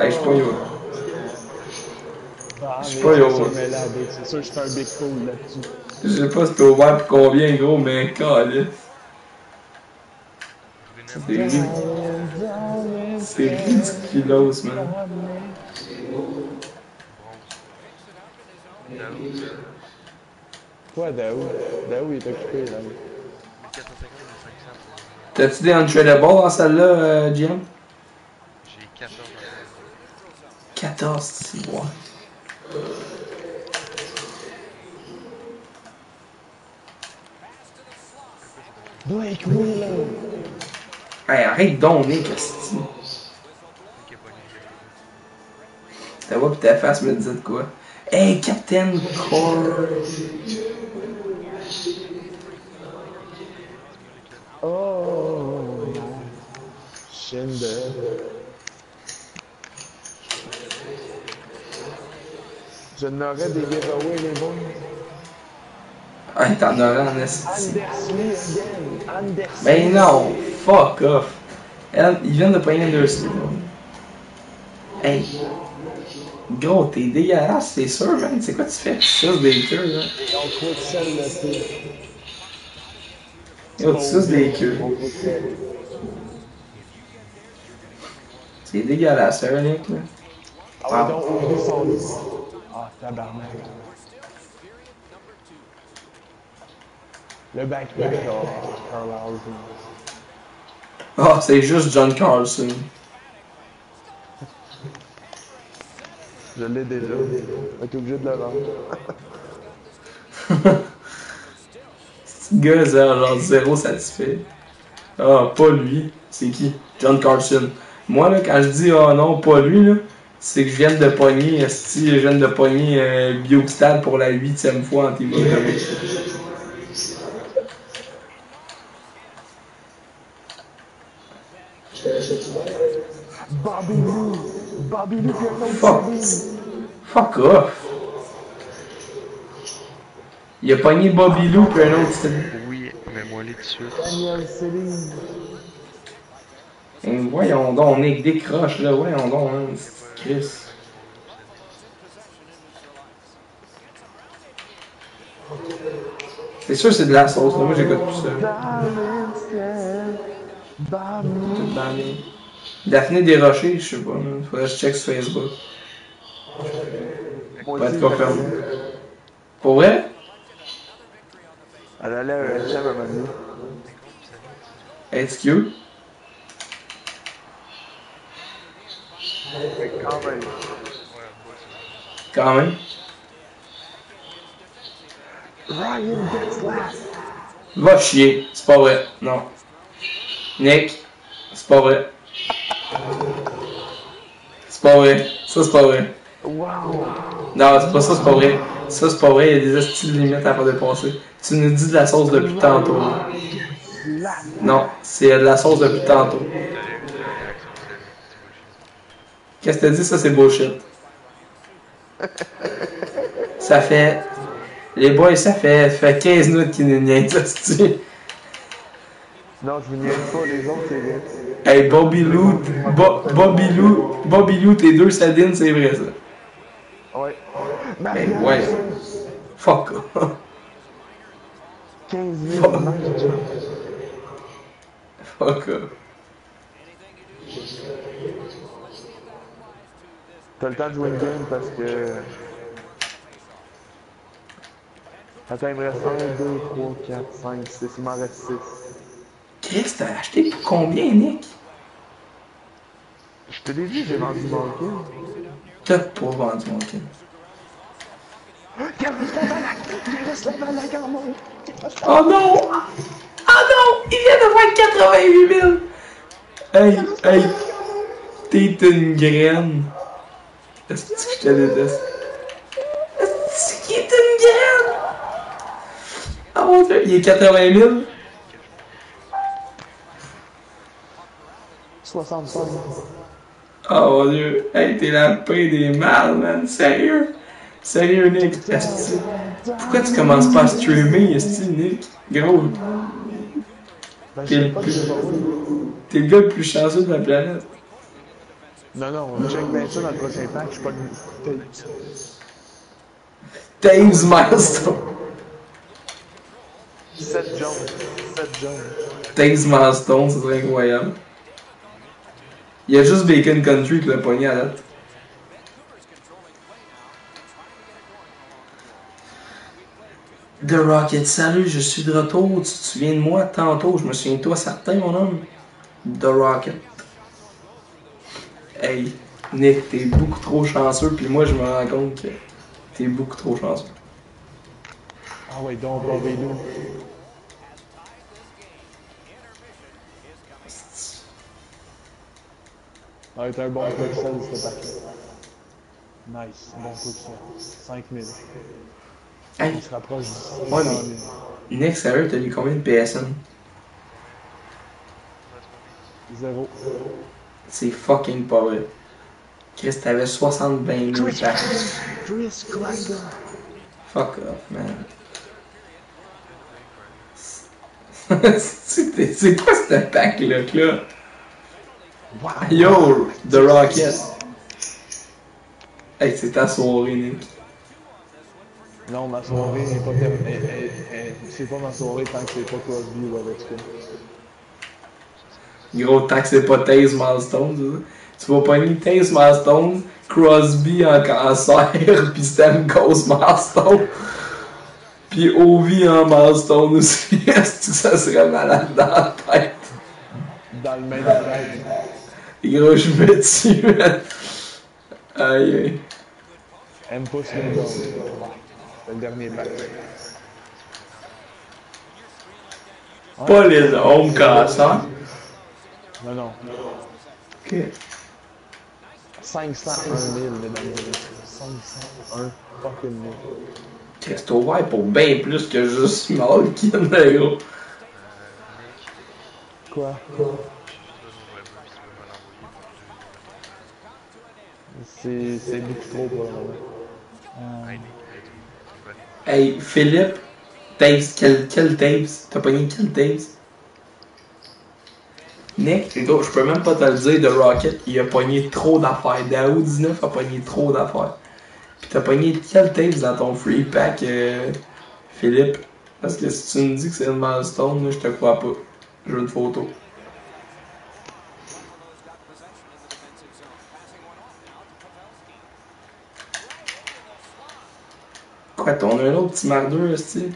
Hey, je suis pas yo. Je suis pas yo. C'est sûr que je fais un big fool là-dessus. Je sais pas si t'es ouvert pour combien, gros, mais calé. C'est ridiculos, man. Quoi, Daou? Daou, il est occupé, là. T'as-tu des untradables dans celle-là, GM? J'ai 14. 14, c'est bon. Blake Wheeler! Hey, arrête donc, Nick, asti. Ta voix pis ta face me disait de quoi? Hey, Captain Core! Oh! Schindler. Je n'aurais des giveaways, les bons. Hey, t'en aurais en esti. Andersley again! Andersley! Ben non! Fuck off! Ils viennent de prendre Andersley. Hey! Gros, t'es dégueulasse, c'est sûr, man. C'est quoi tu fais? Tu suces des queues, là? On trouve celle de thé. Yo, tu suces des queues. C'est dégueulasse, hein, Nick, là? Ah ouais, donc, ouvrir son lit. Ah, tabarnak. Le backpack, Carl Housen. Ah, c'est juste John Carlson. Je l'ai déjà. On est obligé de le vendre. Ce gars, genre zéro satisfait. Ah, pas lui. C'est qui? John Carson. Moi, là, quand je dis oh non, pas lui, là, c'est que je viens de pogner, je viens de pogner Biostad pour la 8e fois en TV. Bobby Lou, puis un autre Sabine. Fuck off. Il a pogné Bobby Lou puis un autre Sabine. Oui, mais moi les dessus. Daniel Céline. Et voyons donc, on est décroche là, voyons donc, hein, Chris. C'est sûr c'est de la sauce, là. Moi j'écoute plus ça. Daphné Desrochers, je sais pas, faudrait que je check sur Facebook. Pas être confirmé. Pour vrai? Elle allait à un chef à Manu. It's cute. Quand même. Quand même. Ryan gets last. Va chier, c'est pas vrai, non. Nick, c'est pas vrai. C'est pas vrai, ça c'est pas vrai. Wow. Non, c'est pas ça, c'est pas vrai. Ça c'est pas vrai, il y a des astuces limites à faire dépasser. Tu nous dis de la sauce depuis tantôt. Non, c'est de la sauce depuis tantôt. Qu'est-ce que t'as dit? Ça c'est bullshit. Ça fait... Les boys, ça fait 15 minutes qu'ils nous niaisent, hostie. Non, je vous niaise pas, les autres, c'est vrai. Hey, Bobby Lou, tes deux sardines, c'est vrai, ça. Ouais. Mais ouais. Fuck. 15 minutes. Fuck. T'as le temps de jouer une game parce que... Attends, il me reste 1, 2, 3, 4, 5, 6, il m'en reste 6. Chris, t'as acheté pour combien, Nick? Je te l'ai dit, j'ai vendu mon kill. T'as pas vendu mon kill. Oh non! Oh non! Il vient de voir 88 000! Hey! T'es une graine! Est-ce que je te déteste? Est-ce qu'il est une graine? Oh mon dieu, il est 80 000? 65. Oh mon dieu, hey, t'es la paix des mâles, man, sérieux? Sérieux, Nick, esti. Pourquoi tu commences pas à streamer, esti, Nick? Gros. T'es le gars le plus chanceux de la planète. Non, on check bien ça dans le prochain pack, je suis pas le... Taves Milestone. 7 Jones. Taves Milestone, c'est très incroyable. Il y a juste Bacon Country qui l'a pogné à date. The Rocket, salut, je suis de retour. Tu te souviens de moi tantôt? Je me souviens de toi certain, mon homme. The Rocket. Hey, Nick, t'es beaucoup trop chanceux, puis moi je me rends compte que t'es beaucoup trop chanceux. Ah ouais, donc, Bobby Lou. Ça va être un bon coup de sel, ce paquet. Nice, bon coup de sel. 5000. Hey. Il se rapproche du... Ouais, mais Nick, sérieux, t'as eu combien de PSN? 0. C'est fucking pas vrai. Chris, t'avais 60 000 packs. Chris Kreider. Fuck off, man. C'est quoi ce pack-là? Wow. Yo, The Rocket. Hey, c'est ta soirée, Nick. Non, ma soirée n'est pas terminée. C'est pas ma soirée tant que c'est pas Crosby ou Ovechkin. Gros, tant que c'est pas Taze Milestone, tu vas pogner Taze Milestone, Crosby en cancer, pis Stamkos Milestone, pis Ovi en Milestone aussi. Est-ce que ça serait malade dans la tête? Dans le même rêve. Gros, je me tue, man. Aïe, aïe. Empus Lindon. C'est le dernier patch. Ouais. Pas les home casseurs. Non, non. Ok. 501 000, mesdames et messieurs. 501 fucking 000. C'est ouvert pour bien plus que juste Malkin, le gros. Quoi? C'est beaucoup trop pour le moment. Hey, Philippe, tapes, quel tapes? T'as pogné quel tapes? Nick, les gars, je peux même pas te le dire, de Rocket, il a pogné trop d'affaires. Daou 19 a pogné trop d'affaires. Pis t'as pogné quel tapes dans ton free pack, Philippe? Parce que si tu me dis que c'est une milestone, moi je te crois pas. Je veux une photo. Quoi, t'en as un autre petit mardeux, aussi?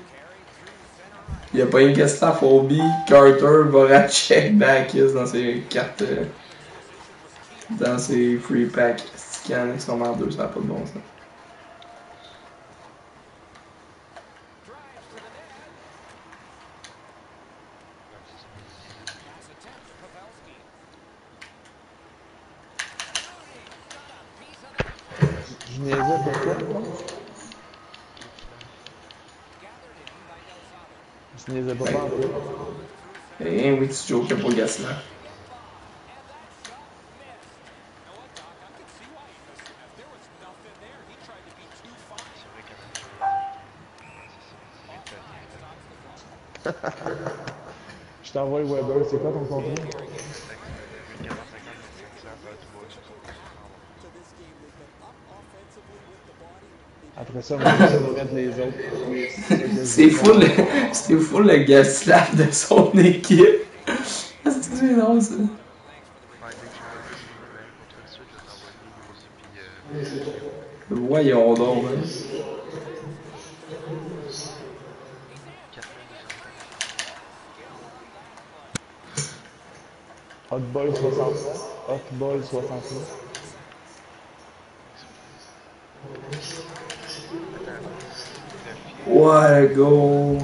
Il y a pas une question à Phobie, Carter, Voracek, Bacchus dans ses cartes. Dans ses free packs. C'est qu'il y en a qui sont mardeux, ça n'a pas de bon sens. Je niaisais pourquoi? Je niaisais pas en plus. Eh oui, tu jokes pour Gaslan. Je t'envoie Weber, c'est quoi ton contenu? Après ça, moi, je vais mettre les autres. C'est fou le Gaslan de son équipe. C'est drôle ça. Voyons donc, hein. Hot Boy 69. Hot Boy 69. Ouais, go.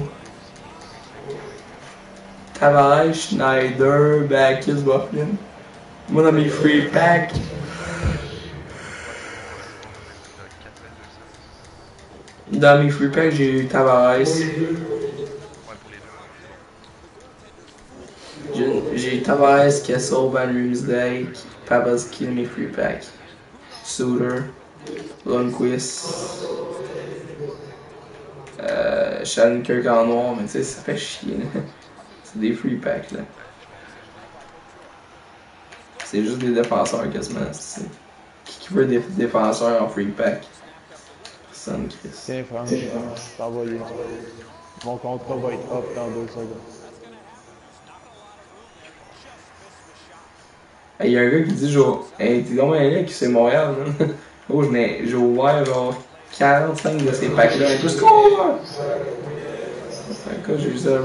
Tavares, Schneider, Bacchus, Bufflin. Moi dans mes free packs. Dans mes free packs, j'ai eu Tavares. J'ai Tavares, Kessel, Van Riemsdyk, Pavelski dans mes free packs. Suter, Lundqvist. Shattenkirk en noir, mais tu sais, ça fait chier, là. C'est des free packs, là. C'est juste des défenseurs, quasiment, c'est ça. Qui veut des défenseurs en free pack? Personne, Chris. Tiens, Franck, t'envoyer. Mon contrat va être up dans 2 secondes. Hey, y'a un gars qui dit, genre, hey, t'es donc bien là qui c'est Montréal, man. Oh, j'ai ouvert, genre, 45 de ces packs-là. Un peu score! C'est un cas, j'ai vu ça là.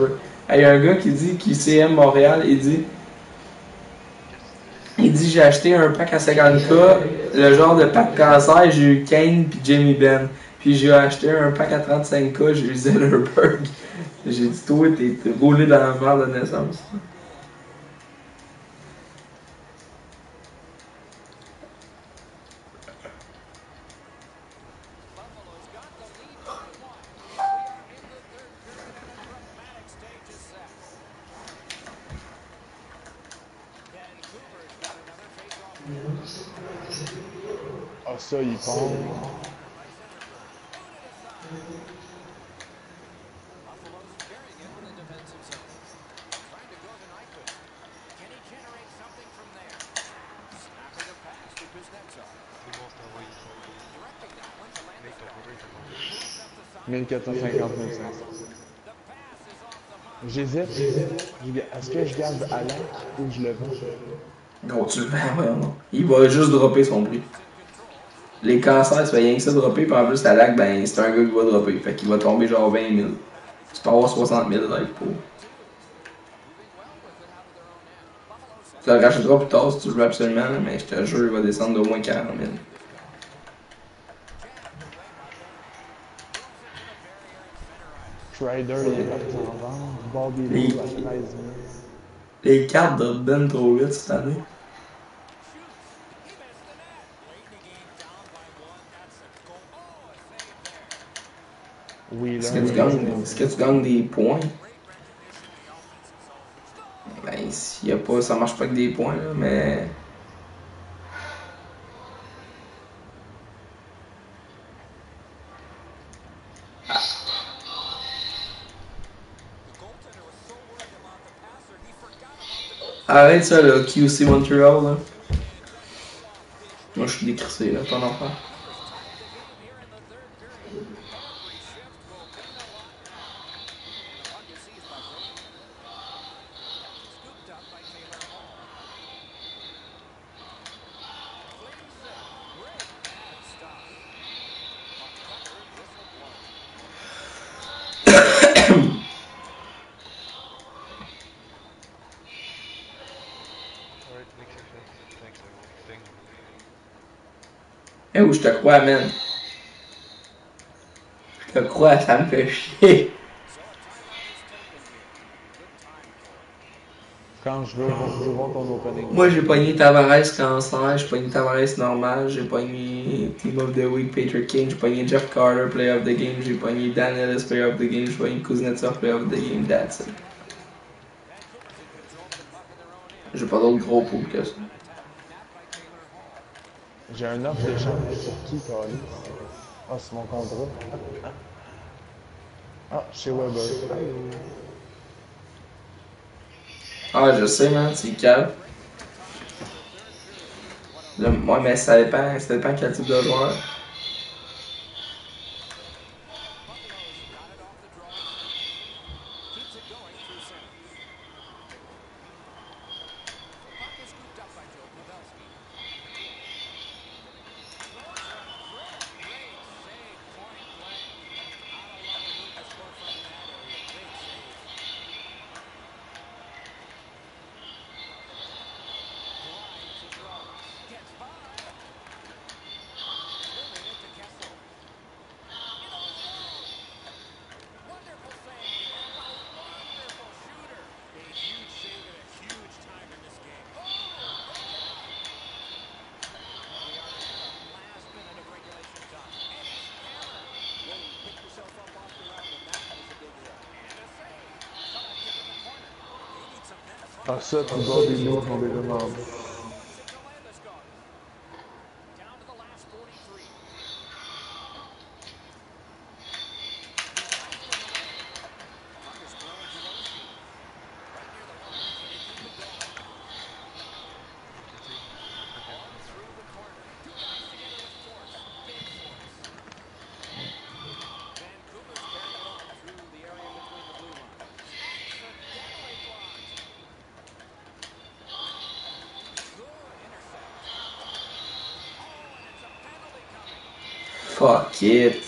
Hey, y'a un gars qui dit qu'il CM Montréal, il dit, j'ai acheté un pack à 50K, le genre de pack cancer, j'ai eu Kane pis Jamie Benn. Puis j'ai acheté un pack à 35K, j'ai eu Zellerberg. J'ai dit, toi, t'es roulé dans la merde de naissance. Ah, ça, il part. « 1450 500. J'hésite. Est-ce que je garde Alec ou je le vends? Gros, tu le vends, ouais, non. Il va juste dropper son prix. Les cancers, ça fait rien que ça dropper, puis en plus, la lag, ben, c'est un gars qui va dropper. Fait qu'il va tomber genre 20 000. Tu peux avoir 60 000 like pour. Tu le rachèteras plus tard si tu le veux absolument, mais je te jure, il va descendre d'au moins 40 000. Strider, il est parti en vente. Bobby Lou à 13 000. Les cartes de Ben trop vite cette année. Oui, là. Est-ce que tu gagnes des points? Ben, s'il y a pas, ça marche pas avec des points, là, mais. Arrête ça, là, QC Montreal, là. Moi, je suis décrissé, là, ton enfant. Eh où je te crois, man. Je te crois, ça me fait chier. Quand je veux voir ton opening. Moi, j'ai pogné Tavares cancer, j'ai pogné Tavares normal, j'ai pogné Team of the Week Patriot King, j'ai pogné Jeff Carter Player of the Game, j'ai pogné Dan Ellis Player of the Game, j'ai pogné Kuznetsov Player of the Game, that's it. J'ai pas d'autres gros poules que ça. J'ai un offre d'échange sur qui, Carly? Ah, c'est mon contrat. Ah, chez Weber. Ah, je sais, man, c'est calme. Ouais, mais ça dépend quel type de joueur. Ah, ça, puis Bobby Lou, on les demande. Fuck it.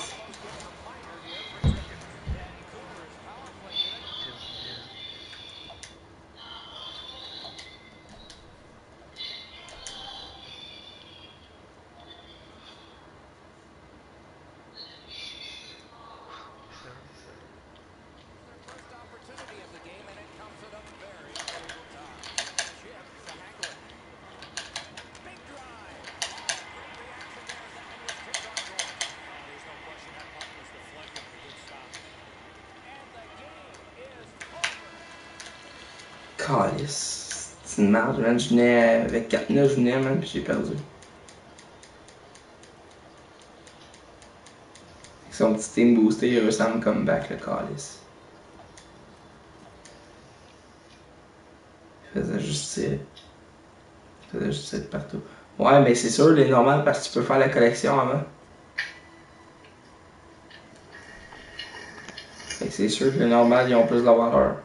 Calice. C'est une merde, man. Je venais avec 4-9, je venais, man, pis j'ai perdu. Avec son petit team boosté, il ressemble comme back, le calice. Il faisait juste tirer partout. Ouais, mais c'est sûr, les normales, parce que tu peux faire la collection avant. Fait que c'est sûr que les normales, ils ont plus de valeur.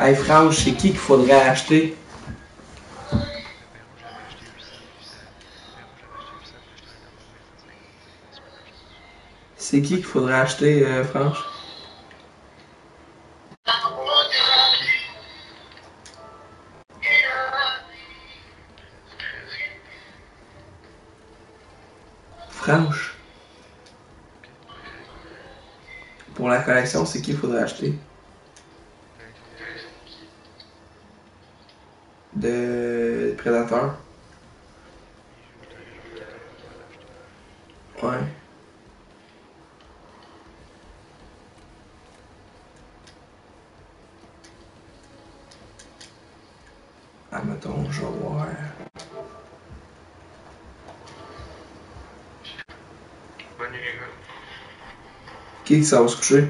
Hey Franche, c'est qui qu'il faudrait acheter? C'est qui qu'il faudrait acheter, Franche? Franche. Pour la collection, c'est qui qu'il faudrait acheter? De Predator. Ouais. Ah, mettons, je vais voir. Bonne nuit, les gars. Qui ça va se coucher?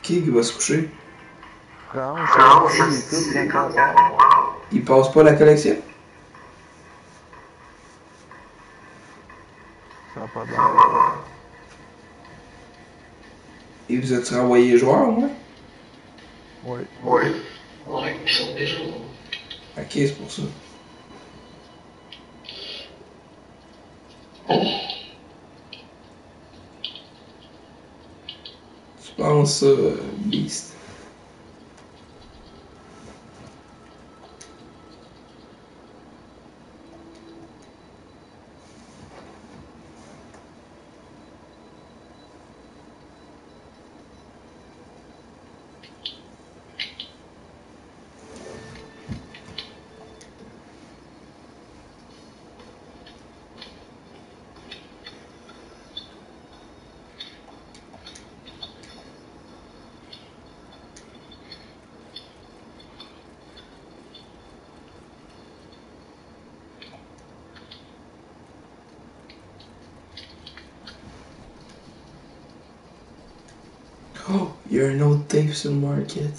Qui va se coucher? Il passe pas la collection? Ça n'a pas d'air. Et vous êtes renvoyé les joueurs, au moins? Oui. Ouais, ils sont déjà. Ok, c'est pour ça. Tu penses ça, Beast? Oh, you're an old tape sur le market.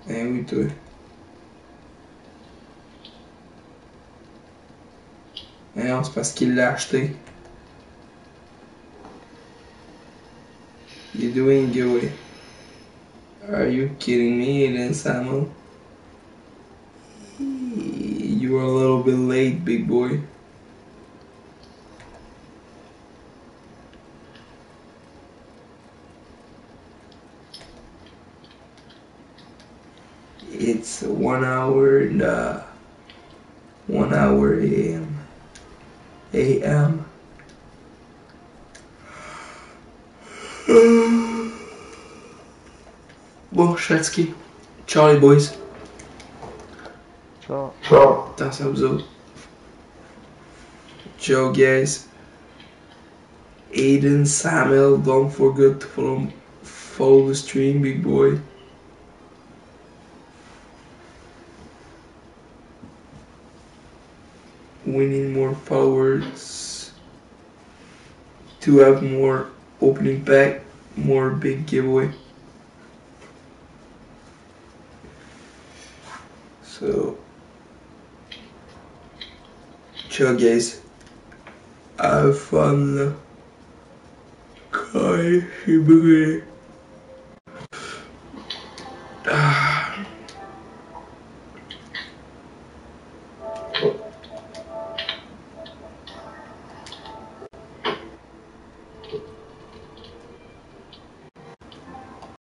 Eh oui, toi. Eh non, c'est parce qu'il l'a acheté. You're doing giveaway. Are you kidding me, Aiden Samuel? You were a little bit late, big boy. It's 1 hour and 1 hour AM. Bon, je suis fatigué. Ciao les boys. Ciao. Attention à vous autres. Ciao guys. Aiden Samuel, don't forget to follow the stream, big boy. We need more followers to have more opening pack, more big giveaway. So, ciao guys. Have fun. Kai,